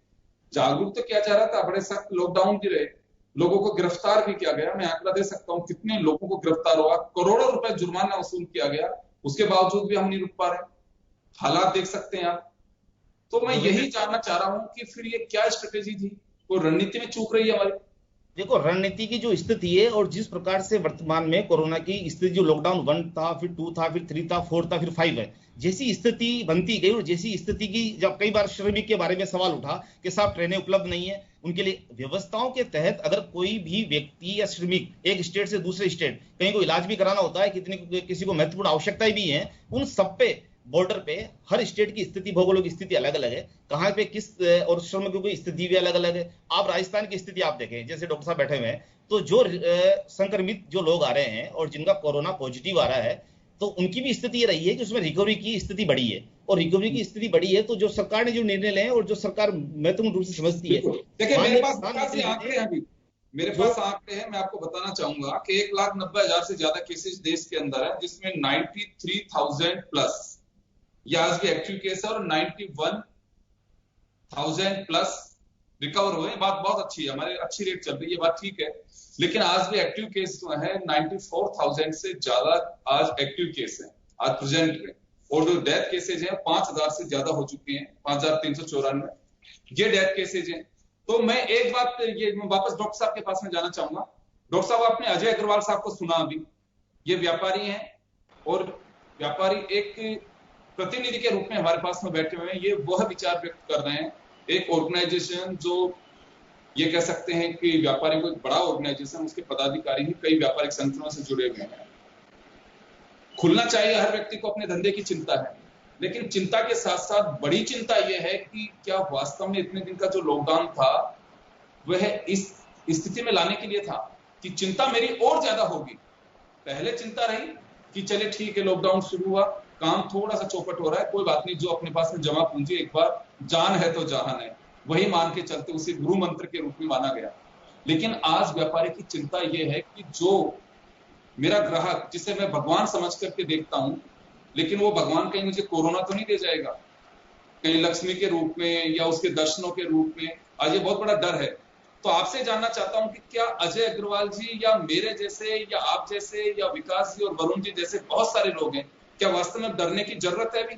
[SPEAKER 2] जागरूक तो किया जा रहा था, बड़े सख्त लॉकडाउन भी रहे, लोगों को गिरफ्तार भी किया गया। मैं आंकड़ा दे सकता हूं कितने लोगों को गिरफ्तार हुआ, करोड़ों रुपए जुर्माना वसूल किया गया, उसके बावजूद भी हम नहीं रुक पा रहे। हालात देख सकते हैं आप। तो मैं यही जानना चाह रहा हूं कि फिर ये क्या स्ट्रेटेजी थी, कोई रणनीति में चूक रही है हमारी?
[SPEAKER 6] देखो, रणनीति की जो स्थिति है और जिस प्रकार से वर्तमान में कोरोना की स्थिति, जो लॉकडाउन 1 था, फिर 2 था, फिर 3 था, 4 था, फिर 5 है, जैसी स्थिति बनती गई और जैसी स्थिति की, जब कई बार श्रमिक के बारे में सवाल उठा कि साहब ट्रेनें उपलब्ध नहीं है, उनके लिए व्यवस्थाओं के तहत अगर कोई भी व्यक्ति या श्रमिक एक स्टेट से दूसरे स्टेट कहीं को इलाज भी कराना होता है, किसी को महत्वपूर्ण आवश्यकताएं भी हैं, उन सब पे बॉर्डर पे हर स्टेट की स्थिति, भौगोलिक स्थिति अलग अलग है, कहाँ पे किस और श्रमिकों की स्थिति भी अलग अलग है। आप राजस्थान की स्थिति आप देखें, जैसे डॉक्टर साहब बैठे हुए हैं, तो जो संक्रमित जो लोग आ रहे हैं और जिनका कोरोना पॉजिटिव आ रहा है, तो उनकी भी स्थिति ये रही है कि उसमें रिकवरी की स्थिति बढ़ी है। और रिकवरी की स्थिति बढ़ी है तो जो सरकार ने जो निर्णय लिए और जो सरकार महत्वपूर्ण रूप से समझती है।
[SPEAKER 2] देखिए, मेरे पास आंकड़े हैं, मेरे पास आंकड़े हैं, मैं आपको बताना चाहूंगा कि 1,90,000 से ज्यादा केसेस देश के अंदर है, जिसमें 93,000 प्लस ये आज भी एक्टिव केस है और 91,000 प्लस रिकवर हुए। बात बहुत अच्छी है, हमारे अच्छी रेट चल रही है, बात ठीक है। लेकिन आज भी एक्टिव केस जो है 94,000 से ज्यादा आज एक्टिव केस है आज प्रेजेंट में, और जो डेथ केसेज हैं 5,000 से ज्यादा हो चुके हैं, 5,394 ये डेथ केसेज हैं। तो मैं एक बात ये वापस डॉक्टर साहब के पास में जाना चाहूंगा। डॉक्टर साहब, आपने अजय अग्रवाल साहब को सुना अभी, ये व्यापारी हैं और व्यापारी एक प्रतिनिधि के रूप में हमारे पास में बैठे हुए हैं। ये वह विचार व्यक्त कर रहे हैं, एक ऑर्गेनाइजेशन जो ये कह सकते हैं कि व्यापारी को एक बड़ा ऑर्गेनाइजेशन, उसके पदाधिकारी ही कई व्यापारिक संगठनों से जुड़े हुए हैं। खुलना चाहिए, हर व्यक्ति को अपने धंधे की चिंता है, लेकिन चिंता के साथ साथ बड़ी चिंता यह है कि क्या वास्तव में इतने दिन का जो लॉकडाउन था वह इस स्थिति में लाने के लिए था कि चिंता मेरी और ज्यादा होगी। पहले चिंता रही कि चले ठीक है, लॉकडाउन शुरू हुआ, काम थोड़ा सा चौपट हो रहा है, कोई बात नहीं, जो अपने पास में जमा पूंजी, एक बार जान है तो जहान है, वही मान के चलते, उसे गुरु मंत्र के रूप में माना गया। लेकिन आज व्यापारी की चिंता यह है कि जो मेरा ग्राहक, जिसे मैं भगवान समझ करके देखता हूं, लेकिन वो भगवान कहीं मुझे कोरोना तो नहीं दे जाएगा, कहीं लक्ष्मी के रूप में या उसके दर्शनों के रूप में। आज ये बहुत बड़ा डर है। तो आपसे जानना चाहता हूं कि क्या अजय अग्रवाल जी या मेरे जैसे या आप जैसे या विकास जी और वरुण जी जैसे बहुत सारे लोग हैं, क्या वास्तव में डरने की जरूरत है अभी?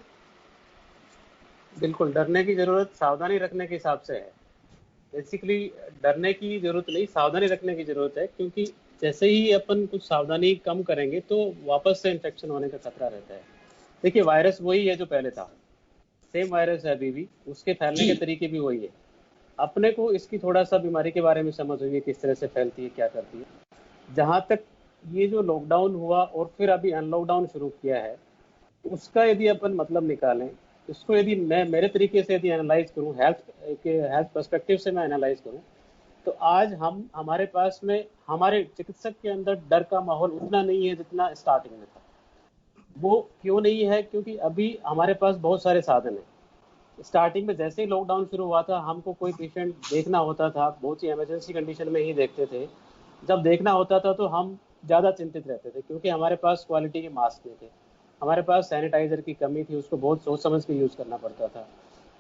[SPEAKER 4] बिल्कुल डरने की जरूरत सावधानी रखने के हिसाब से है। बेसिकली डरने की जरूरत नहीं, सावधानी रखने की जरूरत है, क्योंकि जैसे ही अपन कुछ सावधानी कम करेंगे तो वापस से इन्फेक्शन होने का खतरा रहता है। देखिए, वायरस वही है जो पहले था, सेम वायरस है अभी भी, उसके फैलने के तरीके भी वही है। अपने को इसकी थोड़ा सा बीमारी के बारे में समझ हुई है, किस तरह से फैलती है, क्या करती है। जहाँ तक ये जो लॉकडाउन हुआ और फिर अभी अनलॉकडाउन शुरू किया है, उसका यदि अपन मतलब निकालें, इसको यदि मैं मेरे तरीके से यदि एनालाइज करूं, हेल्थ पर्सपेक्टिव से मैं एनालाइज करूं, तो आज हमारे पास में हमारे चिकित्सक के अंदर डर का माहौल उतना नहीं है जितना स्टार्टिंग में था। वो क्यों नहीं है? क्योंकि अभी हमारे पास बहुत सारे साधन हैं। स्टार्टिंग में जैसे ही लॉकडाउन शुरू हुआ था, हमको कोई पेशेंट देखना होता था, बहुत ही इमरजेंसी कंडीशन में ही देखते थे। जब देखना होता था तो हम ज़्यादा चिंतित रहते थे, क्योंकि हमारे पास क्वालिटी के मास्क नहीं थे, हमारे पास सैनिटाइज़र की कमी थी, उसको बहुत सोच समझ के यूज़ करना पड़ता था।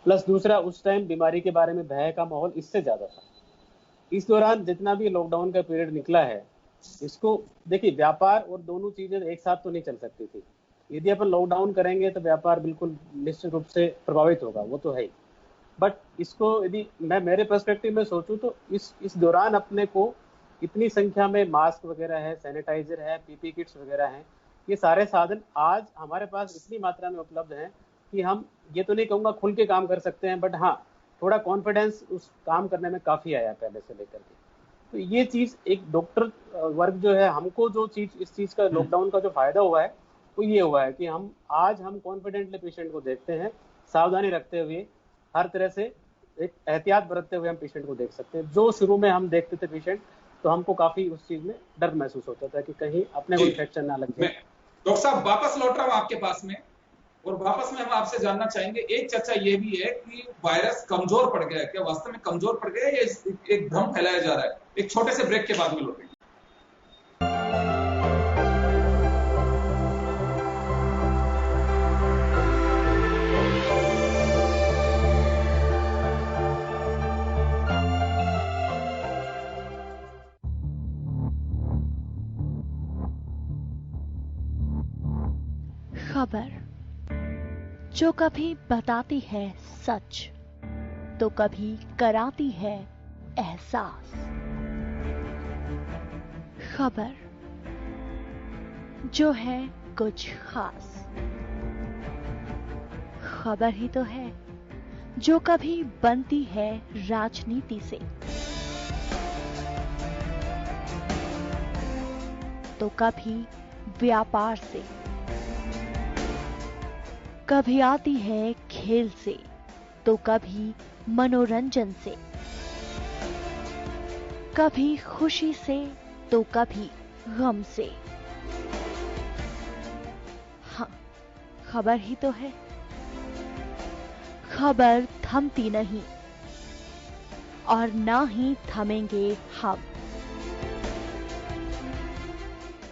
[SPEAKER 4] प्लस दूसरा, उस टाइम बीमारी के बारे में भय का माहौल इससे ज़्यादा था। इस दौरान जितना भी लॉकडाउन का पीरियड निकला है, इसको देखिए, व्यापार और दोनों चीज़ें एक साथ तो नहीं चल सकती थी। यदि अपन लॉकडाउन करेंगे तो व्यापार बिल्कुल निश्चित रूप से प्रभावित होगा, वो तो है ही। बट इसको यदि मैं मेरे पर्सपेक्टिव में सोचूं तो इस दौरान अपने को इतनी संख्या में मास्क वगैरह है, सैनिटाइजर है, पीपी किट्स वगैरह हैं, ये सारे साधन आज हमारे पास इतनी मात्रा में उपलब्ध हैं कि हम ये तो नहीं कहूँगा खुल के काम कर सकते हैं, बट हाँ, थोड़ा कॉन्फिडेंस उस काम करने में काफ़ी आया पहले से लेकर के। तो ये चीज़ एक डॉक्टर वर्ग जो है, हमको जो चीज़ इस चीज़ का लॉकडाउन का जो फायदा हुआ है वो ये हुआ है कि हम कॉन्फिडेंटली पेशेंट को देखते हैं, सावधानी रखते हुए, हर तरह से एक एहतियात बरतते हुए हम पेशेंट को देख सकते हैं। जो शुरू में हम देखते थे पेशेंट, तो हमको काफी उस चीज में डर महसूस होता था कि कहीं अपने को इन्फेक्शन ना लग जाए।
[SPEAKER 2] डॉक्टर साहब, वापस लौट रहा हूं आपके पास में, और वापस में हम आपसे जानना चाहेंगे, एक चर्चा ये भी है कि वायरस कमजोर पड़ गया है, क्या वास्तव में कमजोर पड़ गया है या एक भ्रम फैलाया जा रहा है? एक छोटे से ब्रेक के बाद में लौटेंगे।
[SPEAKER 7] खबर जो कभी बताती है सच तो कभी कराती है एहसास। खबर जो है कुछ खास। खबर ही तो है जो कभी बनती है राजनीति से तो कभी व्यापार से, कभी आती है खेल से तो कभी मनोरंजन से, कभी खुशी से तो कभी गम से। हाँ, खबर ही तो है। खबर थमती नहीं और ना ही थमेंगे हम,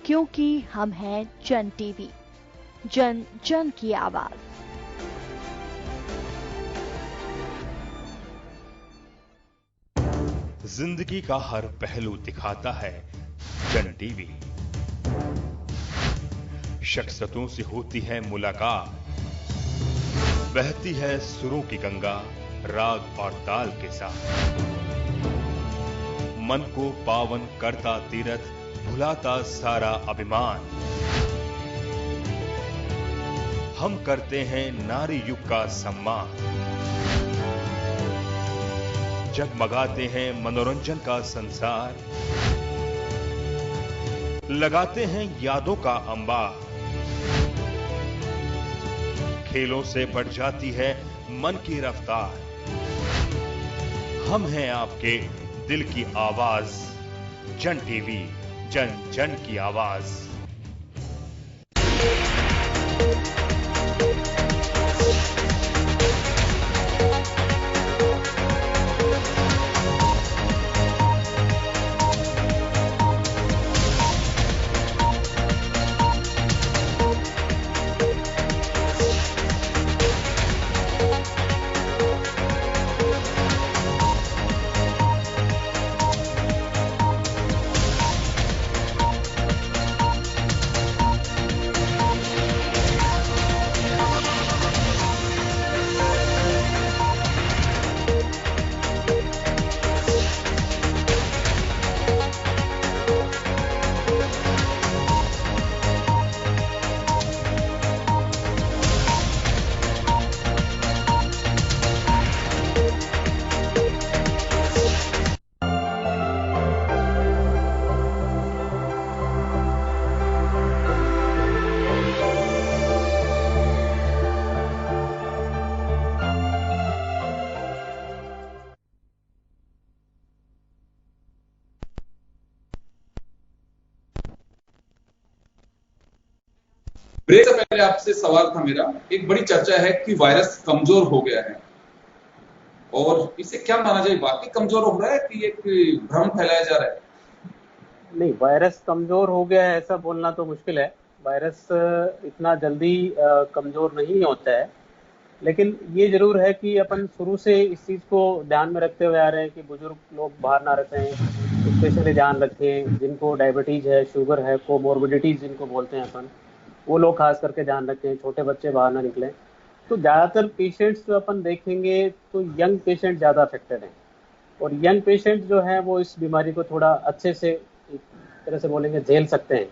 [SPEAKER 7] क्योंकि हम हैं जन टीवी, जन जन की आवाज।
[SPEAKER 8] जिंदगी का हर पहलू दिखाता है जन टीवी। शख्सियतों से होती है मुलाकात, बहती है सुरों की गंगा राग और ताल के साथ। मन को पावन करता तीरथ, भुलाता सारा अभिमान। हम करते हैं नारी युग का सम्मान, जगमगाते हैं मनोरंजन का संसार, लगाते हैं यादों का अंबार। खेलों से बढ़ जाती है मन की रफ्तार। हम हैं आपके दिल की आवाज, जन टीवी, जन जन की आवाज।
[SPEAKER 2] ब्रेक से पहले आपसे सवाल था मेरा, एक बड़ी चर्चा है कि वायरस कमजोर हो गया है, और इसे क्या माना जाए, वाकई कमजोर हो रहा है कि एक भ्रम फैलाया जा रहा है?
[SPEAKER 4] नहीं, वायरस कमजोर हो गया है ऐसा बोलना तो मुश्किल है। वायरस इतना जल्दी कमजोर नहीं होता है, लेकिन ये जरूर है कि अपन शुरू से इस चीज़ को ध्यान में रखते हुए आ रहे हैं कि बुजुर्ग लोग बाहर ना रहते हैं, स्पेशली ध्यान रखें। जिनको डायबिटीज है, शुगर है, कोमोर्बिडिटीज जिनको बोलते हैं अपन, वो लोग खास करके ध्यान रखें। छोटे बच्चे बाहर ना निकलें। तो ज़्यादातर पेशेंट्स जो अपन देखेंगे तो यंग पेशेंट ज़्यादा अफेक्टेड हैं, और यंग पेशेंट जो है वो इस बीमारी को थोड़ा अच्छे से, एक तरह से बोलेंगे, झेल सकते हैं।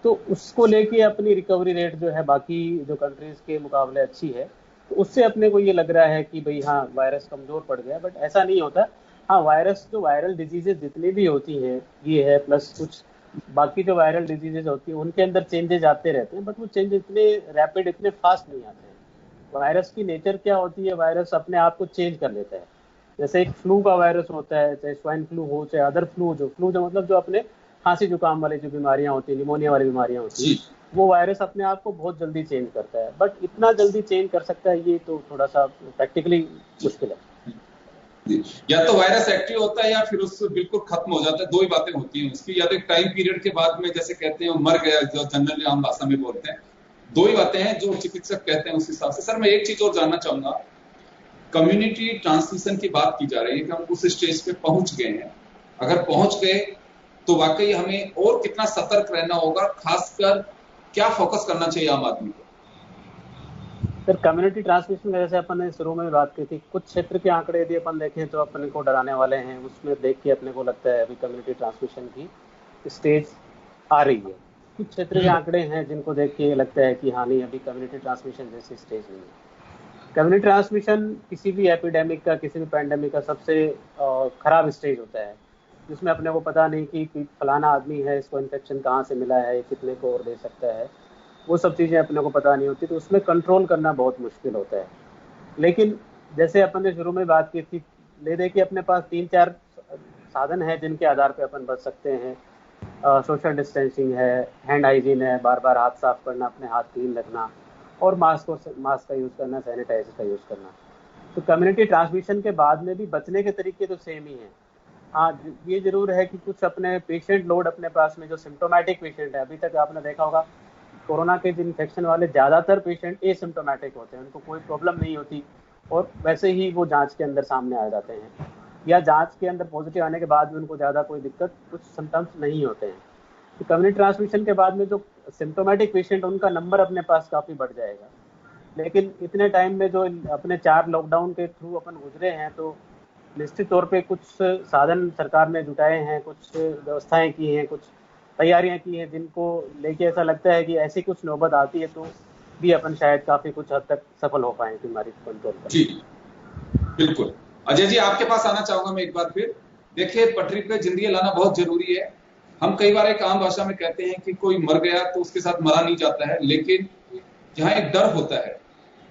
[SPEAKER 4] तो उसको लेके अपनी रिकवरी रेट जो है बाकी जो कंट्रीज के मुकाबले अच्छी है। तो उससे अपने को ये लग रहा है कि भाई हाँ, वायरस कमज़ोर पड़ गया, बट ऐसा नहीं होता। हाँ, वायरस जो वायरल डिजीजेज जितनी भी होती हैं, ये है प्लस कुछ बाकी जो वायरल डिजीजेज होती हैं उनके अंदर चेंजेज आते रहते हैं, बट वो चेंजेस इतने रैपिड, इतने फास्ट नहीं आते हैं। वायरस की नेचर क्या होती है, वायरस अपने आप को चेंज कर लेता है। जैसे एक फ्लू का वायरस होता है, चाहे स्वाइन फ्लू हो, चाहे अदर फ्लू, जो मतलब जो अपने खांसी जुकाम वाली जो बीमारियां होती हैं, निमोनिया वाली बीमारियां होती हैं, वो वायरस अपने आप को बहुत जल्दी चेंज करता है। बट इतना जल्दी चेंज कर सकता है ये तो थोड़ा सा प्रैक्टिकली मुश्किल है।
[SPEAKER 2] या तो वायरस एक्टिव होता है या फिर उससे बिल्कुल खत्म हो जाता है। दो ही बातें होती हैं उसकी, या तो एक टाइम पीरियड के बाद में जैसे कहते हैं मर गया, जो जनरली आम भाषा में बोलते हैं। दो ही बातें हैं जो चिकित्सक कहते हैं उस हिसाब से। सर, मैं एक चीज और जानना चाहूंगा, कम्युनिटी ट्रांसमिशन की बात की जा रही है कि हम उस स्टेज पे पहुंच गए हैं। अगर पहुंच गए तो वाकई हमें और कितना सतर्क रहना होगा, खासकर क्या फोकस करना चाहिए आम आदमी को?
[SPEAKER 4] सर, कम्युनिटी ट्रांसमिशन जैसे अपन ने शुरू में बात की थी, कुछ क्षेत्र के आंकड़े यदि अपन देखें तो अपने को डराने वाले हैं। उसमें देख के अपने को लगता है अभी कम्युनिटी ट्रांसमिशन की स्टेज आ रही है। कुछ क्षेत्र के आंकड़े हैं जिनको देख के लगता है कि हाँ नहीं, अभी कम्युनिटी ट्रांसमिशन जैसी स्टेज नहीं है। कम्युनिटी ट्रांसमिशन किसी भी एपिडेमिक का, किसी भी पैंडेमिक का सबसे खराब स्टेज होता है, जिसमें अपने को पता नहीं कि फलाना आदमी है, इसको इन्फेक्शन कहाँ से मिला है, कितने को और दे सकता है, वो सब चीज़ें अपने को पता नहीं होती। तो उसमें कंट्रोल करना बहुत मुश्किल होता है। लेकिन जैसे अपन ने शुरू में बात की थी, ले दे कि अपने पास 3-4 साधन हैं जिनके आधार पे अपन बच सकते हैं। सोशल डिस्टेंसिंग है, हैंड हाइजीन है, बार बार हाथ साफ करना, अपने हाथ क्लीन रखना, और मास्क का यूज़ करना, सैनिटाइजर का यूज़ करना। तो कम्युनिटी ट्रांसमिशन के बाद में भी बचने के तरीके तो सेम ही हैं। हाँ, ये जरूर है कि कुछ अपने पेशेंट लोड अपने पास में जो सिम्टोमेटिक पेशेंट है, अभी तक आपने देखा होगा कोरोना के जो इन्फेक्शन वाले ज़्यादातर पेशेंट एसिम्टोमेटिक होते हैं, उनको कोई प्रॉब्लम नहीं होती, और वैसे ही वो जांच के अंदर सामने आ जाते हैं, या जांच के अंदर पॉजिटिव आने के बाद भी उनको ज़्यादा कोई दिक्कत, कुछ सिम्टम्स नहीं होते हैं। तो कम्युनिटी ट्रांसमिशन के बाद में जो सिम्टोमेटिक पेशेंट, उनका नंबर अपने पास काफ़ी बढ़ जाएगा। लेकिन इतने टाइम में जो अपने 4 लॉकडाउन के थ्रू अपन गुजरे हैं, तो निश्चित तौर पे कुछ साधन सरकार ने जुटाए हैं, कुछ व्यवस्थाएं की हैं, कुछ तैयारियां की हैं, जिनको लेके ऐसा लगता है कि ऐसी कुछ नौबत आती है तो भी अपन शायद काफी कुछ हद तक सफल हो पाए बीमारी को कंट्रोल करने।
[SPEAKER 2] जी बिल्कुल। अजय जी, आपके पास आना चाहूंगा मैं एक बार फिर। देखिए, पटरी पे जिंदगी लाना बहुत जरूरी है। हम कई बार एक आम भाषा में कहते हैं कि कोई मर गया तो उसके साथ मरा नहीं जाता है, लेकिन जहाँ एक डर होता है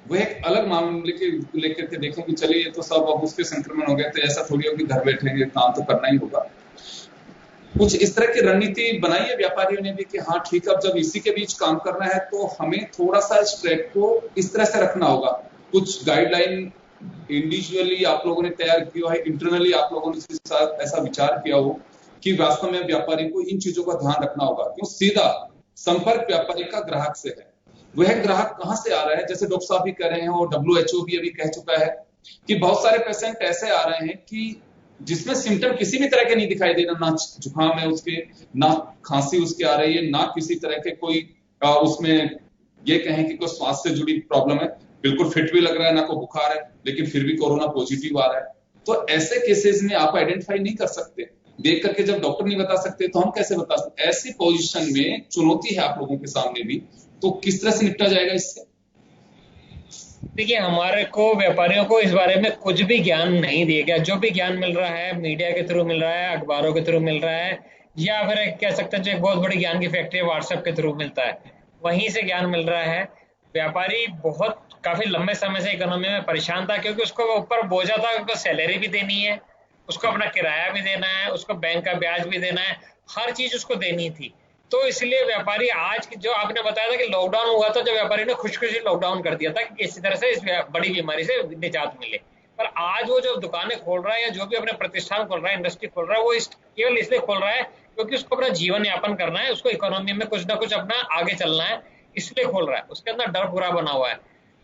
[SPEAKER 2] वह एक अलग मामले के लेकर के देखें कि चलिए ये तो सब अब उसके संक्रमण हो गए, तो ऐसा थोड़ी हो कि घर बैठेंगे, काम तो करना ही होगा। कुछ इस तरह की रणनीति बनाई है व्यापारियों ने भी कि हाँ ठीक है, अब जब इसी के बीच काम करना है तो हमें थोड़ा सा इस ट्रैक को इस तरह से रखना होगा। कुछ गाइडलाइन इंडिविजुअली आप लोगों ने तैयार किया है, इंटरनली आप लोगों ने इसके साथ ऐसा विचार किया हो कि वास्तव में व्यापारी को इन चीजों का ध्यान रखना होगा, क्यों सीधा संपर्क व्यापारी का ग्राहक से है। वह ग्राहक कहाँ से आ रहा है, जैसे डॉक्टर साहब भी कह रहे हैं और WHO भी अभी कह चुका है कि बहुत सारे पेशेंट ऐसे आ रहे हैं कि जिसमें सिम्टम किसी भी तरह के नहीं दिखाई दे रहा, ना जुकाम है उसके, ना खांसी उसके आ रही है, ना किसी तरह के कोई उसमें ये कहें कि कोई स्वास्थ्य से जुड़ी प्रॉब्लम है, बिल्कुल फिट भी लग रहा है, ना कोई बुखार है, लेकिन फिर भी कोरोना पॉजिटिव आ रहा है। तो ऐसे केसेस में आप आइडेंटिफाई नहीं कर सकते, देख करके जब डॉक्टर नहीं बता सकते तो हम कैसे बता सकते। ऐसी पोजीशन में चुनौती है आप लोगों के सामने भी, तो किस तरह से निपटा जाएगा इससे?
[SPEAKER 5] देखिए, हमारे को व्यापारियों को इस बारे में कुछ भी ज्ञान नहीं दिया गया। जो भी ज्ञान मिल रहा है मीडिया के थ्रू मिल रहा है, अखबारों के थ्रू मिल रहा है, या फिर कह सकते हैं जो एक बहुत बड़ी ज्ञान की फैक्ट्री व्हाट्सएप के थ्रू मिलता है, वहीं से ज्ञान मिल रहा है। व्यापारी काफी लंबे समय से इकोनॉमी में परेशान था, क्योंकि उसको ऊपर बोझा था, उसको सैलरी भी देनी है, उसको अपना किराया भी देना है, उसको बैंक का ब्याज भी देना है, हर चीज उसको देनी थी। तो इसलिए व्यापारी आज जो आपने बताया था कि लॉकडाउन हुआ था, जो व्यापारी ने खुशी लॉकडाउन कर दिया था कि किसी तरह से इस बड़ी बीमारी से निजात मिले। पर आज वो जो दुकानें खोल रहा है या जो भी अपने प्रतिष्ठान खोल रहा है, इंडस्ट्री खोल रहा है, वो केवल इसलिए खोल रहा है क्योंकि उसको अपना जीवन यापन करना है, उसको इकोनॉमी में कुछ ना कुछ अपना आगे चलना है, इसलिए खोल रहा है। उसके अंदर डर बुरा बना हुआ है।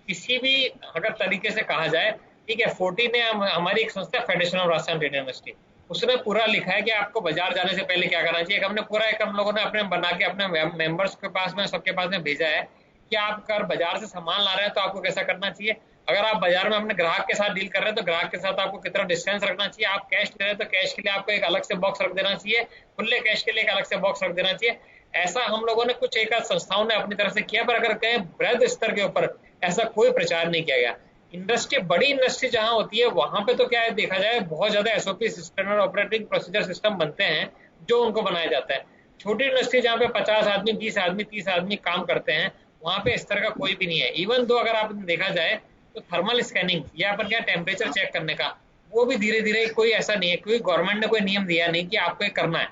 [SPEAKER 5] किसी भी अगर तरीके से कहा जाए, ठीक है, 40 ने हमारी एक संस्था federation of Rajasthan trade university, उसने पूरा लिखा है कि आपको बाजार जाने से पहले क्या करना चाहिए। हमने पूरा एक हम लोगों ने अपने बना के अपने मेंबर्स के पास में, सबके पास में भेजा है कि आप अगर बाजार से सामान ला रहे हैं तो आपको कैसा करना चाहिए। अगर आप बाजार में अपने ग्राहक के साथ डील कर रहे हैं तो ग्राहक के साथ आपको कितना डिस्टेंस रखना चाहिए। आप कैश ले रहे हैं तो कैश के लिए आपको एक अलग से बॉक्स रख देना चाहिए, खुले कैश के लिए एक अलग से बॉक्स रख देना चाहिए। ऐसा हम लोगों ने कुछ एक संस्थाओं ने अपनी तरफ से किया, पर अगर कहें बृहद स्तर के ऊपर ऐसा कोई प्रचार नहीं किया गया। इंडस्ट्री, बड़ी इंडस्ट्री जहां होती है वहां पे तो क्या है, देखा जाए बहुत ज्यादा SOP, standard operating procedure system बनते हैं जो उनको बनाया जाता है। छोटी इंडस्ट्री जहाँ पे 50 आदमी, 20 आदमी, 30 आदमी काम करते हैं, वहां पे इस तरह का कोई भी नहीं है। इवन दो अगर आप देखा जाए तो थर्मल स्कैनिंग या अपन क्या टेम्परेचर चेक करने का, वो भी धीरे धीरे कोई ऐसा नहीं है, क्योंकि गवर्नमेंट ने कोई नियम दिया नहीं कि आपको ये करना है।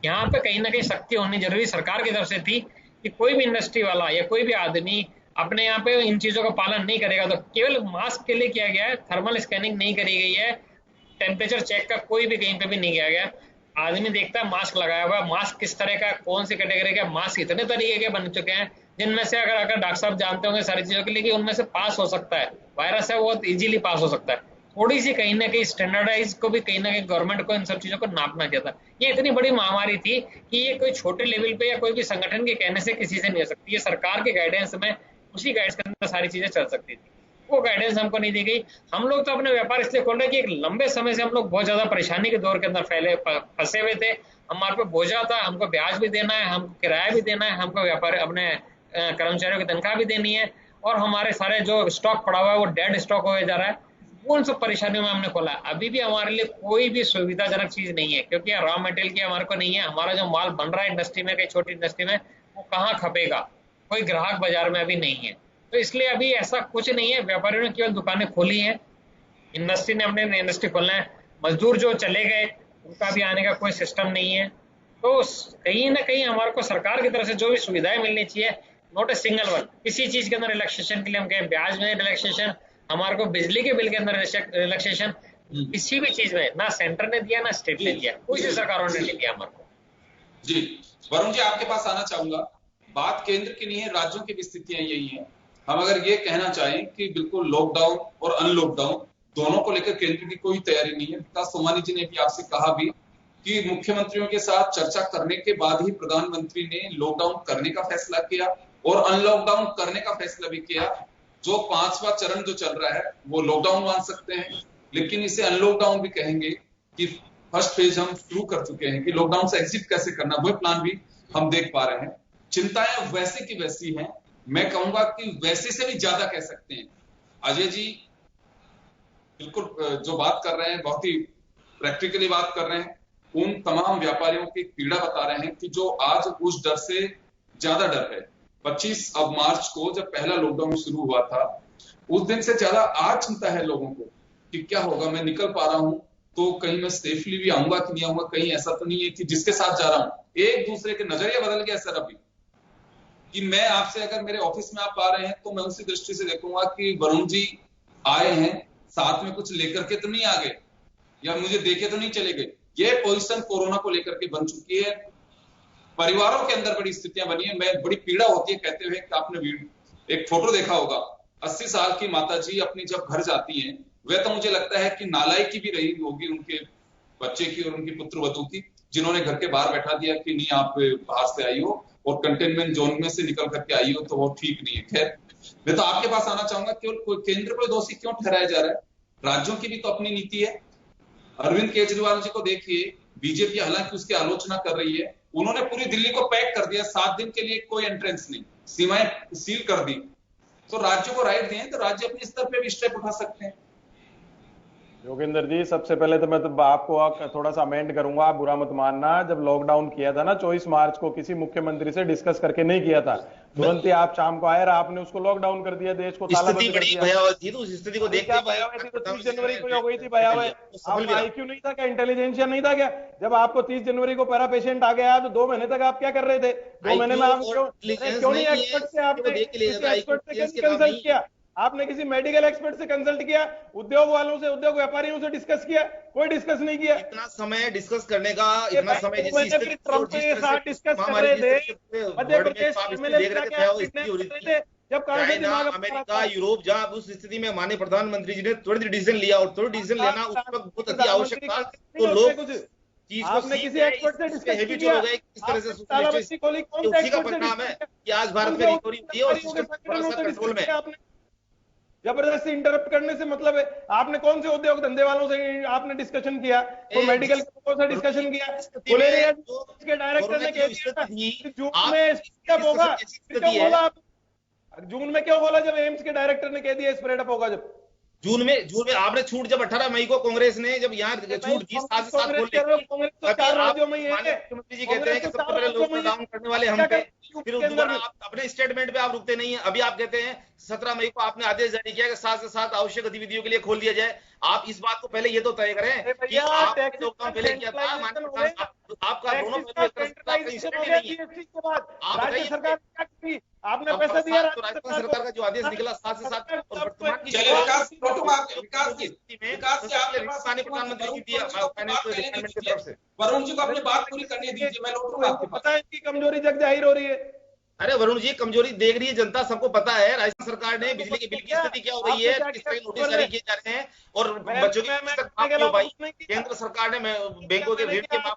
[SPEAKER 5] यहाँ पे कहीं ना कहीं सख्ती होनी जरूरी सरकार की तरफ से थी कि कोई भी इंडस्ट्री वाला या कोई भी आदमी अपने यहाँ पे इन चीजों का पालन नहीं करेगा तो केवल मास्क के लिए किया गया है, थर्मल स्कैनिंग नहीं करी गई है, टेम्परेचर चेक का कोई भी कहीं पे भी नहीं किया गया। आदमी देखता है मास्क लगाया हुआ है, मास्क किस तरह का, कौन सी कैटेगरी का मास्क, इतने तरीके के बन चुके हैं जिनमें से अगर डॉक्टर साहब जानते होंगे सारी चीजों के लिए कि उनमें से पास हो सकता है, वायरस है वो इजीली पास हो सकता है। थोड़ी सी कहीं ना कहीं स्टैंडर्डाइज को भी कहीं ना कहीं गवर्नमेंट को इन सब चीजों को नापना चाहिए था। ये इतनी बड़ी महामारी थी कि ये कोई छोटे लेवल पे या कोई भी संगठन के कहने से किसी से नहीं हो सकती। ये सरकार के गाइडेंस में, उसी गाइडेंस के अंदर सारी चीजें चल सकती थी, वो गाइडेंस हमको नहीं दी गई। हम लोग तो अपने व्यापार इसलिए खोल रहे हैं कि एक लंबे समय से हम लोग बहुत ज्यादा परेशानी के दौर के अंदर फंसे हुए थे। हमारे पे बोझा था, हमको ब्याज भी देना है, हमको किराया भी देना है, हमको व्यापार अपने कर्मचारियों की तनख्वाह भी देनी है, और हमारे सारे जो स्टॉक पड़ा हुआ है वो डेड स्टॉक हो जा रहा है। उन सब परेशानियों में हमने खोला। अभी भी हमारे लिए कोई भी सुविधाजनक चीज नहीं है, क्योंकि रॉ मटेरियल की हमारे को नहीं है। हमारा जो माल बन रहा है इंडस्ट्री में, कहीं छोटी इंडस्ट्री में, वो कहाँ खपेगा, कोई ग्राहक बाजार में अभी नहीं है। तो इसलिए अभी ऐसा कुछ नहीं है। व्यापारियों ने केवल दुकानें खोली हैं, इंडस्ट्री ने अपने इंडस्ट्री खोलना है। मजदूर जो चले गए उनका भी आने का कोई सिस्टम नहीं है। तो कहीं ना कहीं हमारे को सरकार की तरफ से जो भी सुविधाएं मिलनी चाहिए, नॉट ए सिंगल वन, किसी चीज के अंदर रिलैक्सेशन के लिए हम कहें ब्याज में रिलैक्सेशन, हमारे को बिजली के बिल के अंदर रिलैक्सेशन, किसी भी चीज में ना सेंटर ने दिया ना स्टेट ने दिया, कोई सी सरकारों ने नहीं दिया हमारे को।
[SPEAKER 2] जी वरुण जी, आपके पास आना चाहूंगा। बात केंद्र की नहीं है, राज्यों की भी स्थितियां यही हैं। हम अगर ये कहना चाहें कि बिल्कुल लॉकडाउन और अनलॉकडाउन दोनों को लेकर केंद्र की कोई तैयारी नहीं है। विकास सोमानी जी ने भी आपसे कहा भी कि मुख्यमंत्रियों के साथ चर्चा करने के बाद ही प्रधानमंत्री ने लॉकडाउन करने का फैसला किया और अनलॉकडाउन करने का फैसला भी किया। जो 5वां चरण जो चल रहा है वो लॉकडाउन मान सकते हैं, लेकिन इसे अनलॉकडाउन भी कहेंगे कि फर्स्ट फेज हम शुरू कर चुके हैं कि लॉकडाउन से एग्जिट कैसे करना, वो प्लान भी हम देख पा रहे हैं। चिंताएं वैसे की वैसी हैं, मैं कहूंगा कि वैसे से भी ज्यादा कह सकते हैं। अजय जी बिल्कुल जो बात कर रहे हैं, बहुत ही प्रैक्टिकली बात कर रहे हैं। उन तमाम व्यापारियों की पीड़ा बता रहे हैं कि जो आज उस डर से ज्यादा डर है। 25 अब मार्च को जब पहला लॉकडाउन शुरू हुआ था, उस दिन से ज्यादा आज चिंता है लोगों को कि क्या होगा, मैं निकल पा रहा हूं तो कहीं मैं सेफली भी आऊंगा कि नहीं आऊंगा, कहीं ऐसा तो नहीं है कि जिसके साथ जा रहा हूं एक दूसरे के नजरिया बदल गया सर अभी, कि मैं आपसे अगर मेरे ऑफिस में आप आ रहे हैं तो मैं उसी दृष्टि से देखूंगा कि वरुण जी आए हैं, साथ में कुछ लेकर के तो नहीं आ गए या मुझे देखे तो नहीं चले गए। ये पोजीशन कोरोना को लेकर के बन चुकी है। परिवारों के अंदर बड़ी स्थितियां बनी है। मैं बड़ी पीड़ा होती है कहते हुए कि आपने एक फोटो देखा होगा, 80 साल की माता जी अपनी जब घर जाती हैं, वह तो मुझे लगता है कि नालायकी भी रही होगी उनके बच्चे की और उनकी पुत्रवधू की, जिन्होंने घर के बाहर बैठा दिया कि नहीं आप बाहर से आई हो और कंटेनमेंट जोन में से निकल करके आई हो, तो वो ठीक नहीं है। खैर, मैं तो आपके पास आना चाहूंगा, केवल केंद्र को दोषी क्यों ठहराया जा रहा है? राज्यों की भी तो अपनी नीति है। अरविंद केजरीवाल जी को देखिए, बीजेपी हालांकि उसकी आलोचना कर रही है, उन्होंने पूरी दिल्ली को पैक कर दिया, 7 दिन के लिए कोई एंट्रेंस नहीं, सीमाएं सील कर दी। तो राज्यों को राइट दिए तो राज्य अपने स्तर पे भी स्टेप उठा सकते हैं।
[SPEAKER 3] योगेंद्र जी, सबसे पहले तो मैं तो आपको थोड़ा सा अमेंड करूंगा, आप बुरा मत मानना। जब लॉकडाउन किया था ना 24 मार्च को, किसी मुख्यमंत्री से डिस्कस करके नहीं किया था, तुरंत ही आप शाम को आए और आपने उसको लॉकडाउन कर दिया, देश को ताला बंद कर दिया।
[SPEAKER 6] भयावह थी, तो उस स्थिति को देखते
[SPEAKER 3] क्या भयावह थी? तो 30 जनवरी को हो गई थी भयावह। आपका आईक्यू नहीं था क्या, इंटेलिजेंशिया नहीं था क्या? जब आपको 30 जनवरी को पैरा पेशेंट आ गया तो 2 महीने तक आप क्या कर रहे थे? 2 महीने में आप क्यों नहीं एक्सपर्ट से, आपने एक्सपर्ट से कंसल्ट किया? आपने किसी मेडिकल एक्सपर्ट से कंसल्ट किया? उद्योग वालों से, उद्योग व्यापारियों से डिस्कस किया? कोई डिस्कस नहीं किया।
[SPEAKER 6] इतना समय डिस्कस करने का, इतना समय
[SPEAKER 3] ट्रंप के साथ डिस्कस कर रहे थे, मध्य प्रदेश जब
[SPEAKER 6] चाइना, अमेरिका, यूरोप, जहां उस स्थिति में माननीय प्रधानमंत्री जी ने त्वरित डिसीजन लिया, और त्वरित डिसीजन लेना उस वक्त बहुत अति आवश्यक था, तो लोग चीज को
[SPEAKER 3] आपने किसी एक्सपर्ट से डिस्कस
[SPEAKER 6] हैबिचुअल हो गए किस तरह से, उसी का परिणाम है कि आज भारत में रिकवरी हुई है और सिस्टम कंट्रोल में।
[SPEAKER 3] जबरदस्ती इंटरप्ट करने से मतलब है, आपने कौन से उद्योग धंधे वालों से आपने डिस्कशन किया? तो मेडिकल कौन सा डिस्कशन किया? के डायरेक्टर ने कह दिया जून में स्प्रेडअप होगा, बोला जून में क्यों बोला जब एम्स के डायरेक्टर ने कह दिया स्प्रेडअप होगा? जब
[SPEAKER 6] जून में आपने छूट, जब 18 मई को कांग्रेस ने जब यहाँ छूट दी 7 से 7 मुख्यमंत्री जी कहते हैं कि सबसे पहले लॉकडाउन करने वाले हम थे, फिर दोबारा आप अपने स्टेटमेंट पे आप रुकते नहीं है। अभी आप कहते हैं 17 मई को आपने आदेश जारी किया कि 7 से 7 आवश्यक गतिविधियों के लिए खोल दिया जाए। आप इस बात को पहले ये तो तय करें कि आप लॉकडाउन पहले किया था, आपका दोनों
[SPEAKER 3] राज्य सरकार क्या की? आपने पैसा दिया
[SPEAKER 6] राजस्थान सरकार का जो आदेश निकला 7 से 7 और वर्तमान की प्रधानमंत्री जी दिया फाइनेंशियल डिपार्टमेंट की तरफ से।
[SPEAKER 2] वरुण जी को अपनी बात पूरी करने दीजिए, मैं लौटूंगा आपके पास।
[SPEAKER 3] पता है इनकी कमजोरी जग जाहिर हो रही है।
[SPEAKER 6] अरे वरुण जी, कमजोरी देख रही है जनता, सबको पता है। राजस्थान सरकार ने बिजली के बिल की स्थिति क्या हो रही है, किस तरह नोटिस जारी किए जा रहे हैं और बच्चों की फीस तक माफ क्यों भाई। केंद्र सरकार ने बैंकों के ऋण के माफ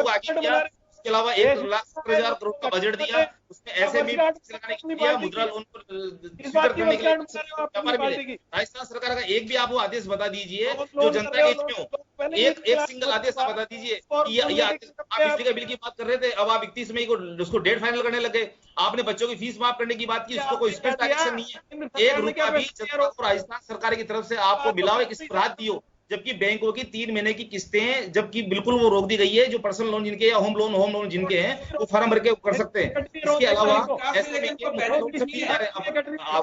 [SPEAKER 6] आगे किया, इसके अलावा 1,70,000 करोड़ का बजट दिया, उसमें ऐसे भी लगाने के लिए मुद्रा लोन को स्वीकार करने के लिए व्यापार मिले। राजस्थान सरकार का एक भी आप वो आदेश बता दीजिए जो जनता के हित में हो। एक सिंगल आदेश बता दीजिए। आप बिजली का बिल की बात कर रहे थे, अब आप 31 मई को उसको डेट फाइनल करने लगे। आपने बच्चों की फीस माफ करने की बात की, उसको कोई स्पेशल एक्शन नहीं है। 1 रुपया भी जनता को राजस्थान सरकार की तरफ से आपको मिला है, किसी राहत दियो, जबकि बैंकों की 3 महीने की किस्तें जबकि बिल्कुल वो रोक दी गई है। जो पर्सनल लोन जिनके या होम लोन जिनके हैं वो फॉर्म भर के कर सकते हैं। इसके अलावा ऐसे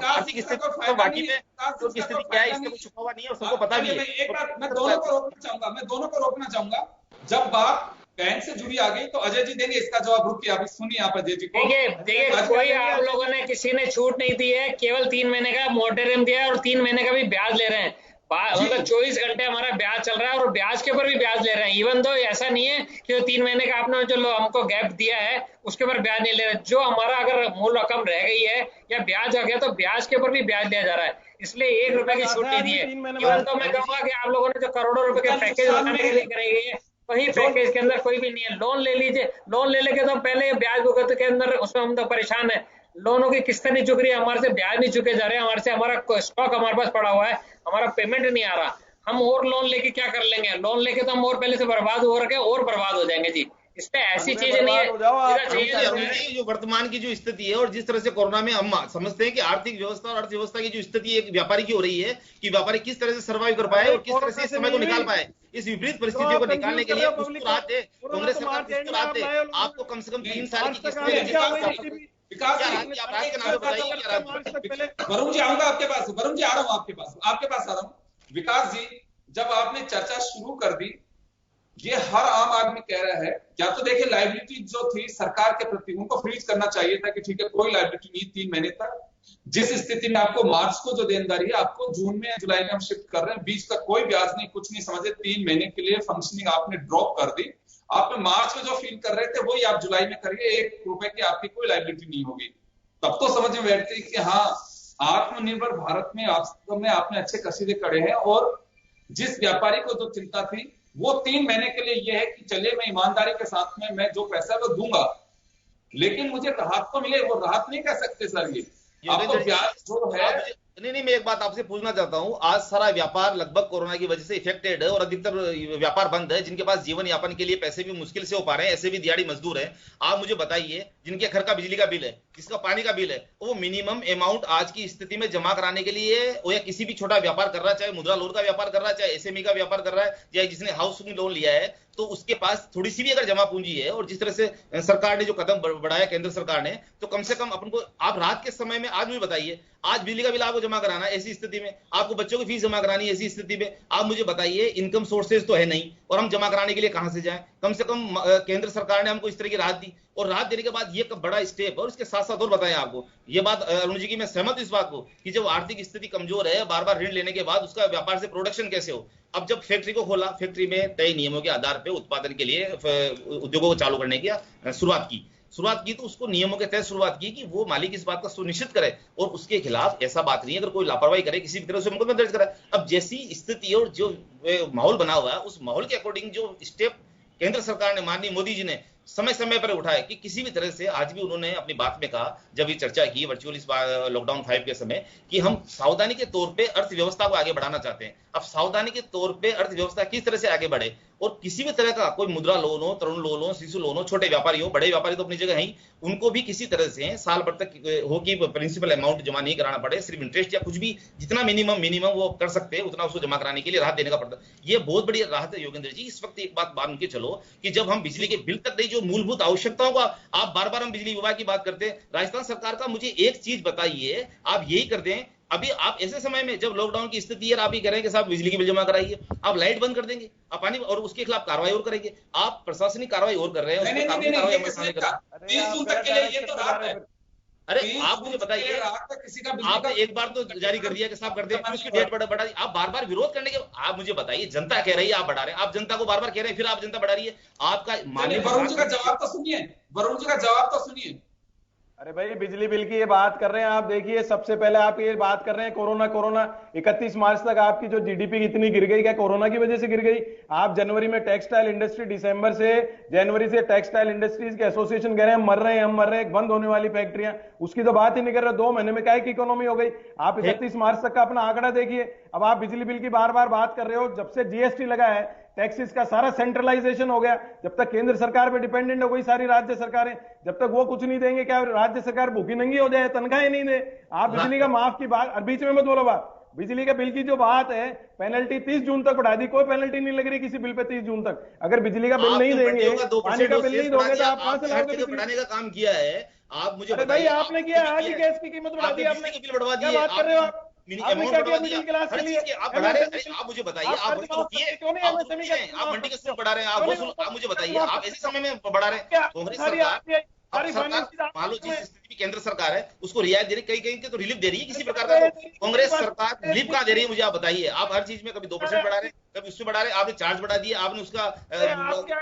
[SPEAKER 6] आर्थिक स्थिति बाकी में जो स्थिति क्या है इसमें कुछ छुपा हुआ नहीं है और सबको पता भी है।
[SPEAKER 2] मैं दोनों को रोकना चाहूंगा। जब बात बैंक से जुड़ी आ गई तो अजय जी देंगे इसका जवाब। रुकिए, आप सुनिए आप अजय जी को।
[SPEAKER 5] देखिए कोई आप लोगों ने किसी ने छूट नहीं दी है, केवल 3 महीने का मोरेटोरियम दिया है और 3 महीने का भी ब्याज ले रहे हैं। मतलब 24 घंटे हमारा ब्याज चल रहा है और ब्याज के ऊपर भी ब्याज ले रहे हैं। इवन तो ऐसा नहीं है कि 3 महीने का आपने जो हमको गैप दिया है उसके ऊपर ब्याज नहीं ले रहे। जो हमारा अगर मूल रकम रह गई है या ब्याज आ गया तो ब्याज के ऊपर भी ब्याज लिया जा रहा है, इसलिए 1 रुपए की छूट नहीं दी है। इवन तो मैं कहूंगा कि आप लोगों ने जो करोड़ों रुपए के पैकेज बनाने के लिए कराई गई है, वही पैकेज के अंदर कोई भी नहीं है। लोन ले लीजिए, लोन ले लेके तो पहले ब्याज भुगत के अंदर उसमें हम तो परेशान है। लोनों की किस्तें नहीं चुक रही है, हमारे से ब्याज नहीं चुके जा रहे हैं, हमारे से हमारा स्टॉक हमारे पास पड़ा हुआ है, हमारा पेमेंट नहीं आ रहा। हम और लोन लेके क्या कर लेंगे? लोन लेके तो हम और पहले से बर्बाद हो रखे और बर्बाद हो जाएंगे जी। इसमें ऐसी चीजें नहीं है।
[SPEAKER 6] जो वर्तमान की जो स्थिति है और जिस तरह से कोरोना में हम समझते हैं कि आर्थिक व्यवस्था और अर्थव्यवस्था की जो स्थिति एक व्यापारी की हो रही है कि व्यापारी किस तरह से सर्वाइव कर पाए और किस तरह से इस समय को निकाल पाए, इस विपरीत परिस्थितियों को निकालने के लिए कांग्रेस सरकार आपको कम से कम 3 साल की किस्तें
[SPEAKER 2] वरुण जी आऊंगा आपके पास। वरुण जी आ रहा हूँ आपके पास आ रहा हूँ। विकास जी, जब आपने चर्चा शुरू कर दी, ये हर आम आदमी कह रहा है, या तो देखिए लायबिलिटी जो थी सरकार के प्रति उनको फ्रीज करना चाहिए था कि ठीक है कोई लायबिलिटी नहीं 3 महीने तक। जिस स्थिति में आपको मार्च को जो देनदारी है आपको जून में जुलाई में हम शिफ्ट कर रहे हैं, बीच तक कोई ब्याज नहीं, कुछ नहीं समझे, 3 महीने के लिए फंक्शनिंग आपने ड्रॉप कर दी। आपने मार्च में जो फील कर रहे थे वही आप जुलाई में करिए, 1 रुपए की आपकी कोई लायबिलिटी नहीं होगी। तब तो समझ में बैठती कि हाँ आत्मनिर्भर भारत में वास्तव में आपने अच्छे कसीदे करे हैं। और जिस व्यापारी को जो चिंता थी वो 3 महीने के लिए ये है कि चलिए मैं ईमानदारी के साथ में मैं जो पैसा वो दूंगा, लेकिन मुझे राहत तो मिले। वो राहत नहीं कह सकते सर, ये आपको ब्याज जो है।
[SPEAKER 6] नहीं, मैं एक बात आपसे पूछना चाहता हूं। आज सारा व्यापार लगभग कोरोना की वजह से इफेक्टेड है और अधिकतर व्यापार बंद है। जिनके पास जीवन यापन के लिए पैसे भी मुश्किल से हो पा रहे हैं, ऐसे भी दिहाड़ी मजदूर हैं। आप मुझे बताइए, जिनके घर का बिजली का बिल है, जिसका पानी का बिल है, वो मिनिमम अमाउंट आज की स्थिति में जमा कराने के लिए या किसी भी छोटा व्यापार कर रहा है, चाहे मुद्रा लोन का व्यापार कर रहा है, चाहे एसएमई का व्यापार कर रहा है, या जिसने हाउसिंग लोन लिया है, तो उसके पास थोड़ी सी भी अगर जमा पूंजी है, और जिस तरह से सरकार ने जो कदम बढ़ाया केंद्र सरकार ने, तो कम से कम अपन को, आप रात के समय में आज मुझे बताइए, आज बिजली का बिल आपको जमा कराना है ऐसी स्थिति में, आपको बच्चों की फीस जमा करानी है ऐसी स्थिति में, आप मुझे बताइए इनकम सोर्सेज तो है नहीं, और हम जमा कराने के लिए कहां से जाएं? कम से कम केंद्र सरकार ने हमको इस तरह की राहत दी, और राहत देने के बाद ये बड़ा स्टेप, और इसके साथ साथ और बताएं आपको ये बात अरुण जी की, मैं सहमत इस बात को कि जब आर्थिक स्थिति कमजोर है, बार बार ऋण लेने के बाद उसका व्यापार से प्रोडक्शन कैसे हो। अब जब फैक्ट्री को खोला, फैक्ट्री में तय नियमों के आधार पर उत्पादन के लिए उद्योगों को चालू करने की शुरुआत की तो उसको नियमों के तहत शुरुआत की कि वो मालिक इस बात का सुनिश्चित करे, और उसके खिलाफ ऐसा बात नहीं है, अगर कोई लापरवाही करे किसी भी तरह से मुकदमा दर्ज करे। अब जैसी स्थिति और जो माहौल बना हुआ है, उस माहौल के अकॉर्डिंग जो स्टेप केंद्र सरकार ने, माननीय मोदी जी ने समय समय पर उठाए कि किसी भी तरह से, आज भी उन्होंने अपनी बात में कहा जब ये चर्चा की वर्चुअल इस लॉकडाउन 5 के समय, कि हम सावधानी के तौर पे अर्थव्यवस्था को आगे बढ़ाना चाहते हैं। अब सावधानी के तौर पे अर्थव्यवस्था किस तरह से आगे बढ़े, और किसी भी तरह का कोई मुद्रा लोन हो, तरुण लोन हो, शिशु लोन हो, छोटे व्यापारी हो, बड़े व्यापारी तो अपनी जगह है, उनको भी किसी तरह से साल भर तक हो कि प्रिंसिपल अमाउंट जमा नहीं कराना पड़े, सिर्फ इंटरेस्ट या कुछ भी जितना मिनिमम वो कर सकते हैं उतना उसको जमा कराने के लिए राहत देने का पड़ता है। ये बहुत बड़ी राहत है योगेंद्र जी। इस वक्त एक बात मान के चलो कि जब हम बिजली के बिल तक नहीं, जो मूलभूत आवश्यकताओं का, आप बार बार हम बिजली विभाग की बात करते हैं, राजस्थान सरकार का मुझे एक चीज बताइए, आप यही कर दें, अभी आप ऐसे समय में जब लॉकडाउन की स्थिति है, आप ही कह रहे हैं कि साहब बिजली की बिल जमा कराइए, आप लाइट बंद कर देंगे, आप पानी, और उसके खिलाफ कार्रवाई और करेंगे, आप प्रशासनिक कार्रवाई और कर रहे हैं,
[SPEAKER 2] 30 जून तक के लिए ये तो राहत है।
[SPEAKER 6] अरे आप मुझे बताइए, आपने एक बार तो जारी कर दिया कि साहब कर दे, उसकी डेट बढ़ा दी, आप बार बार विरोध करने के, आप मुझे बताइए, जनता कह रही है आप बढ़ा रहे हैं, आप जनता को बार बार कह रहे हैं, फिर आप जनता बढ़ा रही है, आपका माननीय
[SPEAKER 2] वरुण जी का जवाब तो सुनिए, वरुण जी का जवाब तो सुनिए।
[SPEAKER 3] अरे भाई बिजली बिल की ये बात कर रहे हैं आप, देखिए सबसे पहले आप ये बात कर रहे हैं कोरोना 31 मार्च तक आपकी जो जीडीपी कितनी गिर गई, क्या कोरोना की वजह से गिर गई? आप जनवरी में टेक्सटाइल इंडस्ट्री, जनवरी से टेक्सटाइल इंडस्ट्रीज के एसोसिएशन कह रहे हैं हम मर रहे हैं, बंद होने वाली फैक्ट्रियां, उसकी तो बात ही नहीं कर रहे। 2 महीने में क्या इकोनॉमी हो गई? आप 31 मार्च तक का अपना आंकड़ा देखिए। अब आप बिजली बिल की बार बार बात कर रहे हो, जब से जीएसटी लगा है, टैक्सेस का सारा सेंट्रलाइजेशन हो गया, जब तक केंद्र सरकार पे डिपेंडेंट हो गई सारी राज्य सरकारें, जब तक वो कुछ नहीं देंगे, क्या राज्य सरकार भूखी नंगी हो जाए, तनख्वाहें नहीं दे? आप बिजली का माफ की बात, बीच में मत बोलो बात, बिजली के बिल की जो बात है, पेनल्टी 30 जून तक बढ़ा दी, कोई पेनल्टी नहीं लग रही किसी बिल पे 30 जून तक। अगर बिजली का बिल नहीं देंगे, पानी का बिल नहीं दोगे तो आप कहां से लाओगे?
[SPEAKER 6] बढ़ाने का काम किया है आप, मुझे
[SPEAKER 3] भाई आपने किया, आज ही गैस की कीमत बढ़ा दी आपने, बिल बढ़वा दी, बात कर रहे हो आप?
[SPEAKER 6] आप मुझे बताइए, आप मंडी का शुल्क बढ़ा रहे हैं, आप मुझे बताइए, आप ऐसे समय में बढ़ा रहे हैं। कांग्रेस सरकार मान लो जिस स्थिति में केंद्र सरकार है उसको रियायत दे रही, कहीं तो रिलीफ दे रही है किसी प्रकार का, तो कांग्रेस सरकार रिलीफ कहां दे रही है मुझे आप बताइए। आप हर चीज में कभी 2% बढ़ा रहे हैं, कभी उससे बढ़ा रहे हैं, आपने चार्ज बढ़ा दिया, आपने उसका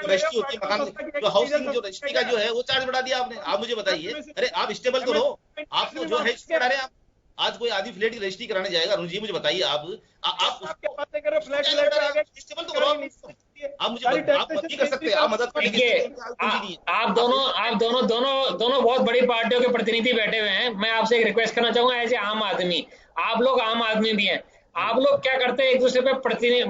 [SPEAKER 6] रजिस्ट्री होती है मकान, जो हाउसिंग जो रजिस्ट्री का जो है वो चार्ज बढ़ा दिया आपने। आप मुझे बताइए, अरे आप स्टेबल तो रहो, आपको जो है बढ़ा रहे हैं। आप आज कोई आधी फ्लैट की रजिस्ट्री कराने जाएगा, अरुण जी मुझे बताइए, आप फ्लैट स्टेबल तो करो, आप मुझे आप मत कर सकते, आप मदद करेंगे।
[SPEAKER 5] आप दोनों बहुत बड़ी पार्टियों के प्रतिनिधि बैठे हुए हैं। मैं आपसे एक रिक्वेस्ट करना चाहूंगा, एज ए आम आदमी, आप लोग आम आदमी भी हैं, आप लोग क्या करते हैं, एक दूसरे पे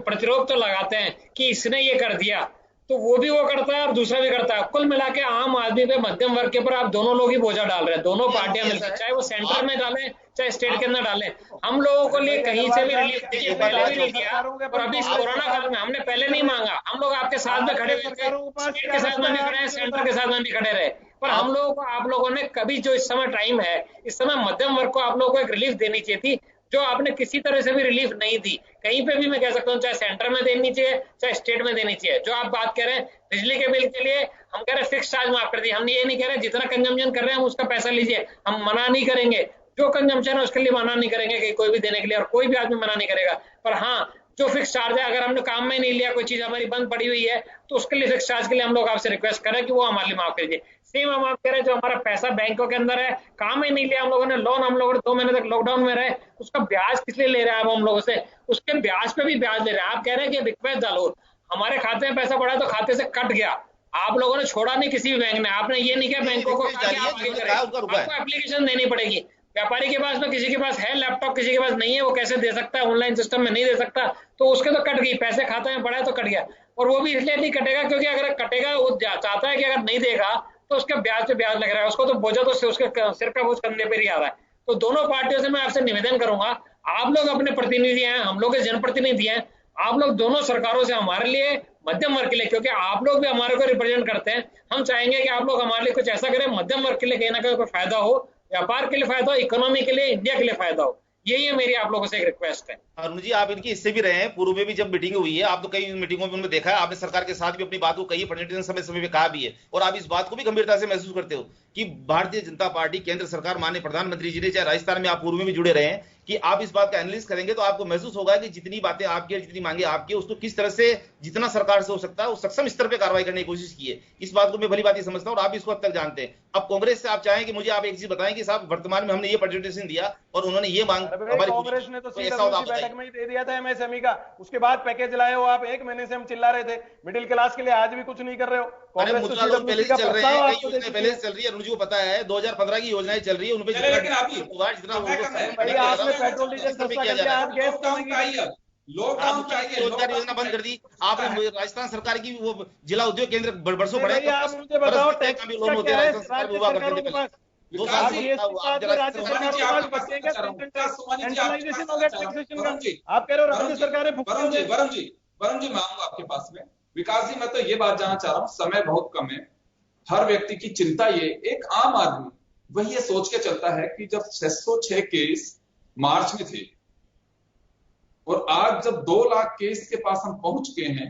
[SPEAKER 5] प्रतिरोध तो लगाते हैं कि इसने ये कर दिया, तो वो भी वो करता है और दूसरा भी करता है। कुल मिला के आम आदमी पे, मध्यम वर्ग के ऊपर आप दोनों लोग ही बोझा डाल रहे हैं, दोनों पार्टियां मिलकर, चाहे वो सेंटर में डालें चाहे स्टेट के अंदर डालें। हम लोगों को लिए कहीं से भी रिलीफ देखिए, पहले भी नहीं दिया, और अभी इस कोरोना काल में हमने पहले नहीं मांगा। हम लोग आपके साथ में खड़े हुए थे, स्टेट के साथ में भी खड़े हैं, सेंटर के साथ में भी खड़े रहे, पर हम लोगों को, आप लोगों ने कभी, जो इस समय टाइम है, इस समय मध्यम वर्ग को आप लोगों को एक रिलीफ देनी चाहिए थी, जो आपने किसी तरह से भी रिलीफ नहीं दी। कहीं पे भी मैं कह सकता हूँ, चाहे सेंटर में देनी चाहिए चाहे स्टेट में देनी चाहिए। जो आप बात कह रहे हैं बिजली के बिल के लिए, हम कह रहे हैं फिक्स चार्ज माफ कर दिए, हम ये नहीं कह रहे जितना कंजम्पशन कर रहे हैं हम उसका पैसा लीजिए, हम मना नहीं करेंगे, जो कंजम्पशन है उसके लिए मना नहीं करेंगे कि कोई भी देने के लिए, और कोई भी आदमी मना नहीं करेगा। पर हाँ, जो फिक्स चार्ज है, अगर हमने काम में नहीं लिया, कोई चीज हमारी बंद पड़ी हुई है, तो उसके लिए फिक्स चार्ज के लिए हम लोग आपसे रिक्वेस्ट करें कि वो हमारे लिए माफ कीजिए। सेम हम आप कह रहे हैं, जो हमारा पैसा बैंकों के अंदर है, काम ही नहीं लिया हम लोगों ने, लोन हम लोगों ने 2 महीने तक लॉकडाउन में रहे, उसका ब्याज किस लिए ले रहे हैं आप हम लोगों से? उसके ब्याज पे भी ब्याज ले रहे हैं। आप कह रहे हैं कि रिक्वेस्ट डालो, हमारे खाते में पैसा पड़ा तो खाते से कट गया, आप लोगों ने छोड़ा नहीं किसी भी बैंक ने, आपने ये नहीं किया बैंकों को, आपको एप्लीकेशन देनी पड़ेगी। व्यापारी के पास में, किसी के पास है लैपटॉप, किसी के पास नहीं है, वो कैसे दे सकता है? ऑनलाइन सिस्टम में नहीं दे सकता, तो उसके तो कट गई, पैसे खाते में पड़ा है तो कट गया। और वो भी इसलिए नहीं कटेगा क्योंकि अगर कटेगा, वो चाहता है कि अगर नहीं देगा तो उसके ब्याज पे ब्याज लग रहा है, उसको तो बोझा तो उसके सिर का बोझ कंधे पर ही आ रहा है। तो दोनों पार्टियों से मैं आपसे निवेदन करूंगा, आप लोग अपने प्रतिनिधि हैं, हम लोग के जनप्रतिनिधि हैं, आप लोग दोनों सरकारों से हमारे लिए मध्यम वर्ग के लिए, क्योंकि आप लोग भी हमारे को रिप्रेजेंट करते हैं। हम चाहेंगे कि आप लोग हमारे लिए कुछ ऐसा करें, मध्यम वर्ग के लिए कहीं ना कहीं कोई फायदा हो, व्यापार के लिए फायदा हो, इकोनॉमी के लिए, इंडिया के लिए फायदा हो। यही है मेरी आप लोगों से एक रिक्वेस्ट है।
[SPEAKER 6] अरुण जी, आप इनकी इससे भी रहे हैं, पूर्व में भी जब मीटिंग हुई है, आप तो कई मीटिंगों में उन्होंने देखा है, आपने सरकार के साथ भी अपनी बात को कही, प्रेजेंटेशन समय समय पे कहा भी है, और आप इस बात को भी गंभीरता से महसूस करते हो कि भारतीय जनता पार्टी, केंद्र सरकार, माननीय प्रधानमंत्री जी ने, चाहे राजस्थान में आप पूर्व में भी जुड़े रहे हैं, कि आप इस बात का एनालिसिस करेंगे तो आपको महसूस होगा कि जितनी बातें आपकी, जितनी मांगे आपकी, उसको किस तरह से जितना सरकार से हो सकता है वो सक्षम स्तर पे कार्रवाई करने की कोशिश की है। इस बात को मैं भली बात समझता हूं और आप इसको हद तक जानते हैं। अब कांग्रेस से आप चाहें कि मुझे आप एक चीज बताएं कि साहब वर्तमान में हमने ये प्रेजेंटेशन दिया और उन्होंने ये मांग,
[SPEAKER 3] कांग्रेस ने तो सीडब्ल्यूसी बैठक में ही दे दिया था एमएसएमई का, उसके बाद पैकेज लाए हो आप, 1 महीने से हम चिल्ला रहे थे मिडिल क्लास के लिए, आज भी कुछ नहीं कर रहे हो।
[SPEAKER 6] कांग्रेस तो पहले से चल रहे हैं, कई योजनाएं पहले से चल रही है, मुझे पता है 2015 की योजनाएं चल रही है, उनपे जितना
[SPEAKER 3] आपने पेट्रोल डीजल सस्ता कर दिया, आज गैस
[SPEAKER 6] रोजगार योजना बंद कर दी आपने। राजस्थान सरकार की वो जिला उद्योग केंद्र बरसों बढ़े,
[SPEAKER 3] आप मुझे बताओ टैक्स क्या है राज्य सरकारों के पास? आप कह रहे हो राज्य सरकारें
[SPEAKER 2] वरुण जी मैं आऊंगा आपके पास में। विकास जी, मैं तो ये बात जानना चाह रहा हूँ, समय बहुत कम है, हर व्यक्ति की चिंता ये, एक आम आदमी वही ये सोच के चलता है कि जब 606 केस मार्च में थे और आज जब 2 लाख केस के पास हम पहुंच गए हैं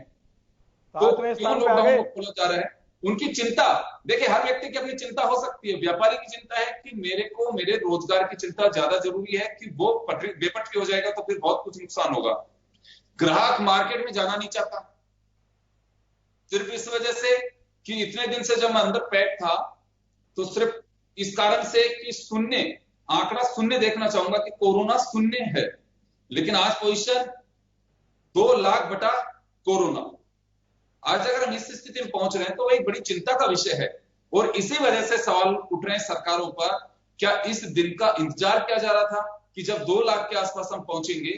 [SPEAKER 2] तो क्यों लॉकडाउन को खोला जा रहा है? उनकी चिंता देखिए, हर व्यक्ति की अपनी चिंता हो सकती है। व्यापारी की चिंता है कि मेरे रोजगार की चिंता ज्यादा जरूरी है कि वो बेपटरी हो जाएगा तो फिर बहुत कुछ नुकसान होगा। ग्राहक मार्केट में जाना नहीं चाहता सिर्फ इस वजह से कि इतने दिन से जब मैं अंदर पैक था तो सिर्फ इस कारण से कि आंकड़ा शून्य देखना चाहूंगा कि कोरोना शून्य है, लेकिन आज पोजीशन 2 लाख बटा कोरोना। आज अगर हम इस स्थिति में पहुंच रहे हैं तो एक बड़ी चिंता का विषय है और इसी वजह से सवाल उठ रहे हैं सरकारों पर, क्या इस दिन का इंतजार किया जा रहा था कि जब 2 लाख के आसपास हम पहुंचेंगे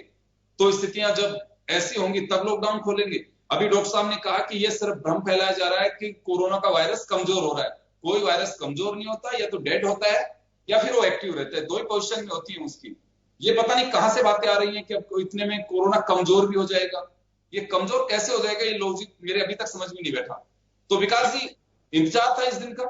[SPEAKER 2] तो स्थितियां जब ऐसी होंगी तब लॉकडाउन खोलेंगे? अभी डॉक्टर साहब ने कहा कि यह सिर्फ भ्रम फैलाया जा रहा है कि कोरोना का वायरस कमजोर हो रहा है। कोई वायरस कमजोर नहीं होता, या तो डेड होता है या फिर वो एक्टिव रहता है, 2 ही पोजीशन में होती है उसकी। ये पता नहीं कहां से बातें आ रही हैं कि अब इतने में कोरोना कमजोर भी हो जाएगा। ये कमजोर कैसे हो जाएगा, ये लॉजिक मेरे अभी तक समझ में नहीं बैठा। तो विकास जी, इंतजार था इस दिन का।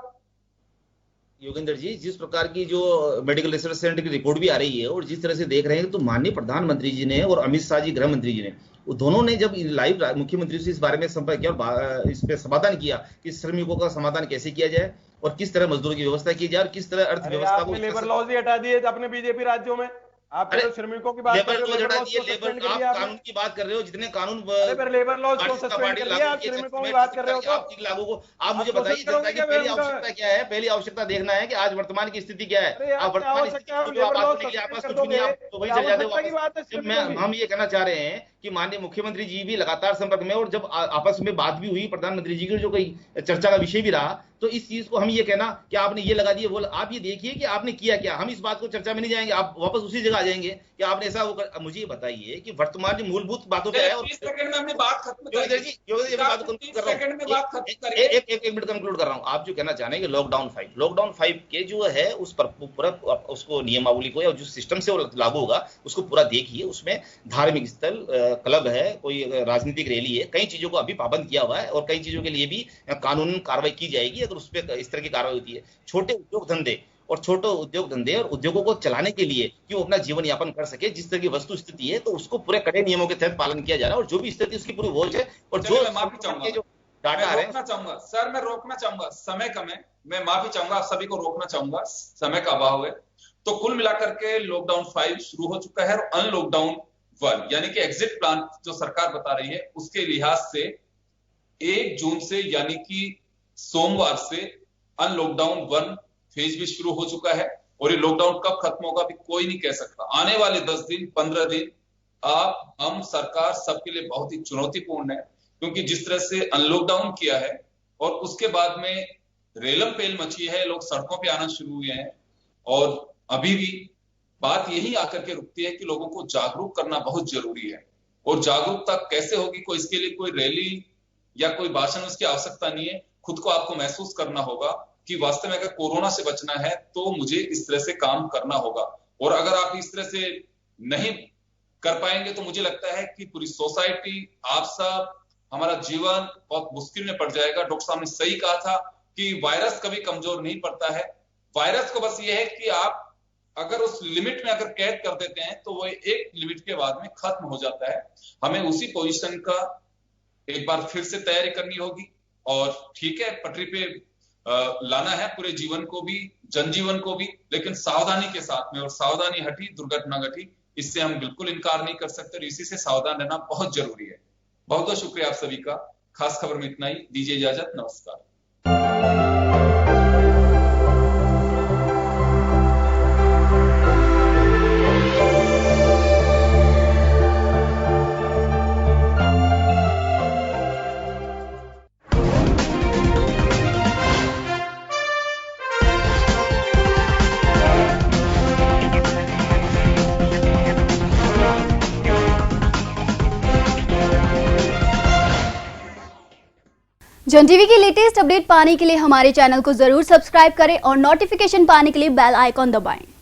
[SPEAKER 6] योगेंद्र जी, जिस प्रकार की जो मेडिकल रिसर्च सेंटर की रिपोर्ट भी आ रही है और जिस तरह से देख रहे हैं, तो माननीय प्रधानमंत्री जी ने और अमित शाह जी गृह मंत्री जी ने, वो दोनों ने जब लाइव मुख्यमंत्री से इस बारे में संपर्क किया और इस पे समाधान किया कि श्रमिकों का समाधान कैसे किया जाए और किस तरह मजदूरों की व्यवस्था की जाए और किस तरह अर्थव्यवस्था को।
[SPEAKER 3] लेबर लॉज ही हटा दिए अपने बीजेपी राज्यों में, आप श्रमिकों की बात कर रहे हो,
[SPEAKER 6] आप कानून की बात कर रहे हो, जितने कानून
[SPEAKER 3] लेबर लॉज को सस्पेंड कर दिया, आप श्रमिकों की बात कर रहे हो तो
[SPEAKER 6] लागू को आप मुझे बताइए जनता की पहली आवश्यकता क्या है? पहली आवश्यकता देखना है कि आज वर्तमान की स्थिति क्या है। आप वर्तमान स्थिति आपस कुछ नहीं, आप तो वही चल जाते हो। हम ये कहना चाह रहे हैं कि माननीय मुख्यमंत्री जी भी लगातार संपर्क में, और जब आपस में बात भी हुई प्रधानमंत्री जी की जो कोई चर्चा का विषय भी रहा, तो इस चीज को हम ये कहना कि आपने ये लगा दिए, वो आप ये देखिए कि आपने किया क्या। हम इस बात को चर्चा में नहीं जाएंगे, आप वापस उसी जगह आ जाएंगे कि आपने ऐसा वो मुझे ये बताइए कि वर्तमान जो मूलभूत बातों पे है। और
[SPEAKER 2] 30 सेकंड में अपनी बात खत्म
[SPEAKER 6] एक मिनट कंक्लूड कर रहा हूं। आप जो कहना चाह रहे हैं कि लॉकडाउन 5 के जो है उस पर पूरा उसको नियमावली को या जो सिस्टम से वो लागू होगा उसको पूरा देखिए। उसमें धार्मिक स्थल, क्लब है, कोई राजनीतिक रैली है, कई चीजों को अभी पाबंद किया हुआ है और कई चीजों के लिए भी कानून कार्रवाई की जाएगी अगर उस पर इस तरह की कार्रवाई होती है। छोटे उद्योग धंधे और उद्योगों को चलाने के लिए कि वो अपना जीवन यापन कर सके, जिस तरह की वस्तु स्थिति है, तो उसको पूरे कड़े नियमों के तहत पालन किया जा रहा है और जो भी स्थिति उसकी पूरी वॉच है। और जो
[SPEAKER 2] माफी चाहूंगा, जो डाटा है सर, मैं रोकना चाहूंगा, समय कम है, मैं माफी चाहूंगा, आप सभी को रोकना चाहूंगा, समय का अभाव है। तो कुल मिलाकर के लॉकडाउन 5 शुरू हो चुका है और अनलॉकडाउन 1 यानी कि एग्जिट प्लान जो सरकार बता रही है उसके लिहाज से 1 जून से यानी कि सोमवार से अनलॉकडाउन 1 फेज भी शुरू हो चुका है। और ये लॉकडाउन कब खत्म होगा भी कोई नहीं कह सकता। आने वाले 10 दिन 15 दिन हम सरकार सबके लिए बहुत ही चुनौतीपूर्ण है, क्योंकि जिस तरह से अनलॉकडाउन किया है और उसके बाद में रेलम पेल मची है, लोग सड़कों पे आना शुरू हुए हैं और अभी भी बात यही आकर के रुकती है कि लोगों को जागरूक करना बहुत जरूरी है। और जागरूकता कैसे होगी, कोई इसके लिए कोई रैली या कोई भाषण उसकी आवश्यकता नहीं है। खुद को आपको महसूस करना होगा कि वास्तव में अगर कोरोना से बचना है तो मुझे इस तरह से काम करना होगा। और अगर आप इस तरह से नहीं कर पाएंगे तो मुझे लगता है कि पूरी सोसाइटी, आप सब हमारा जीवन बहुत मुश्किल में पड़ जाएगा। डॉक्टर साहब ने सही कहा था कि वायरस कभी कमजोर नहीं पड़ता है। वायरस को बस ये है कि आप अगर उस लिमिट में अगर कैद कर देते हैं तो वो एक लिमिट के बाद में खत्म हो जाता है। हमें उसी पोजीशन का एक बार फिर से तैयारी करनी होगी और ठीक है, पटरी पे लाना है पूरे जीवन को भी, जनजीवन को भी, लेकिन सावधानी के साथ में। और सावधानी हटी, दुर्घटना घटी, इससे हम बिल्कुल इनकार नहीं कर सकते और इसी से सावधान रहना बहुत जरूरी है। बहुत बहुत शुक्रिया आप सभी का। खास खबर में इतना ही, दीजिए इजाजत, नमस्कार।
[SPEAKER 9] जन टीवी की लेटेस्ट अपडेट पाने के लिए हमारे चैनल को जरूर सब्सक्राइब करें और नोटिफिकेशन पाने के लिए बेल आइकॉन दबाएं।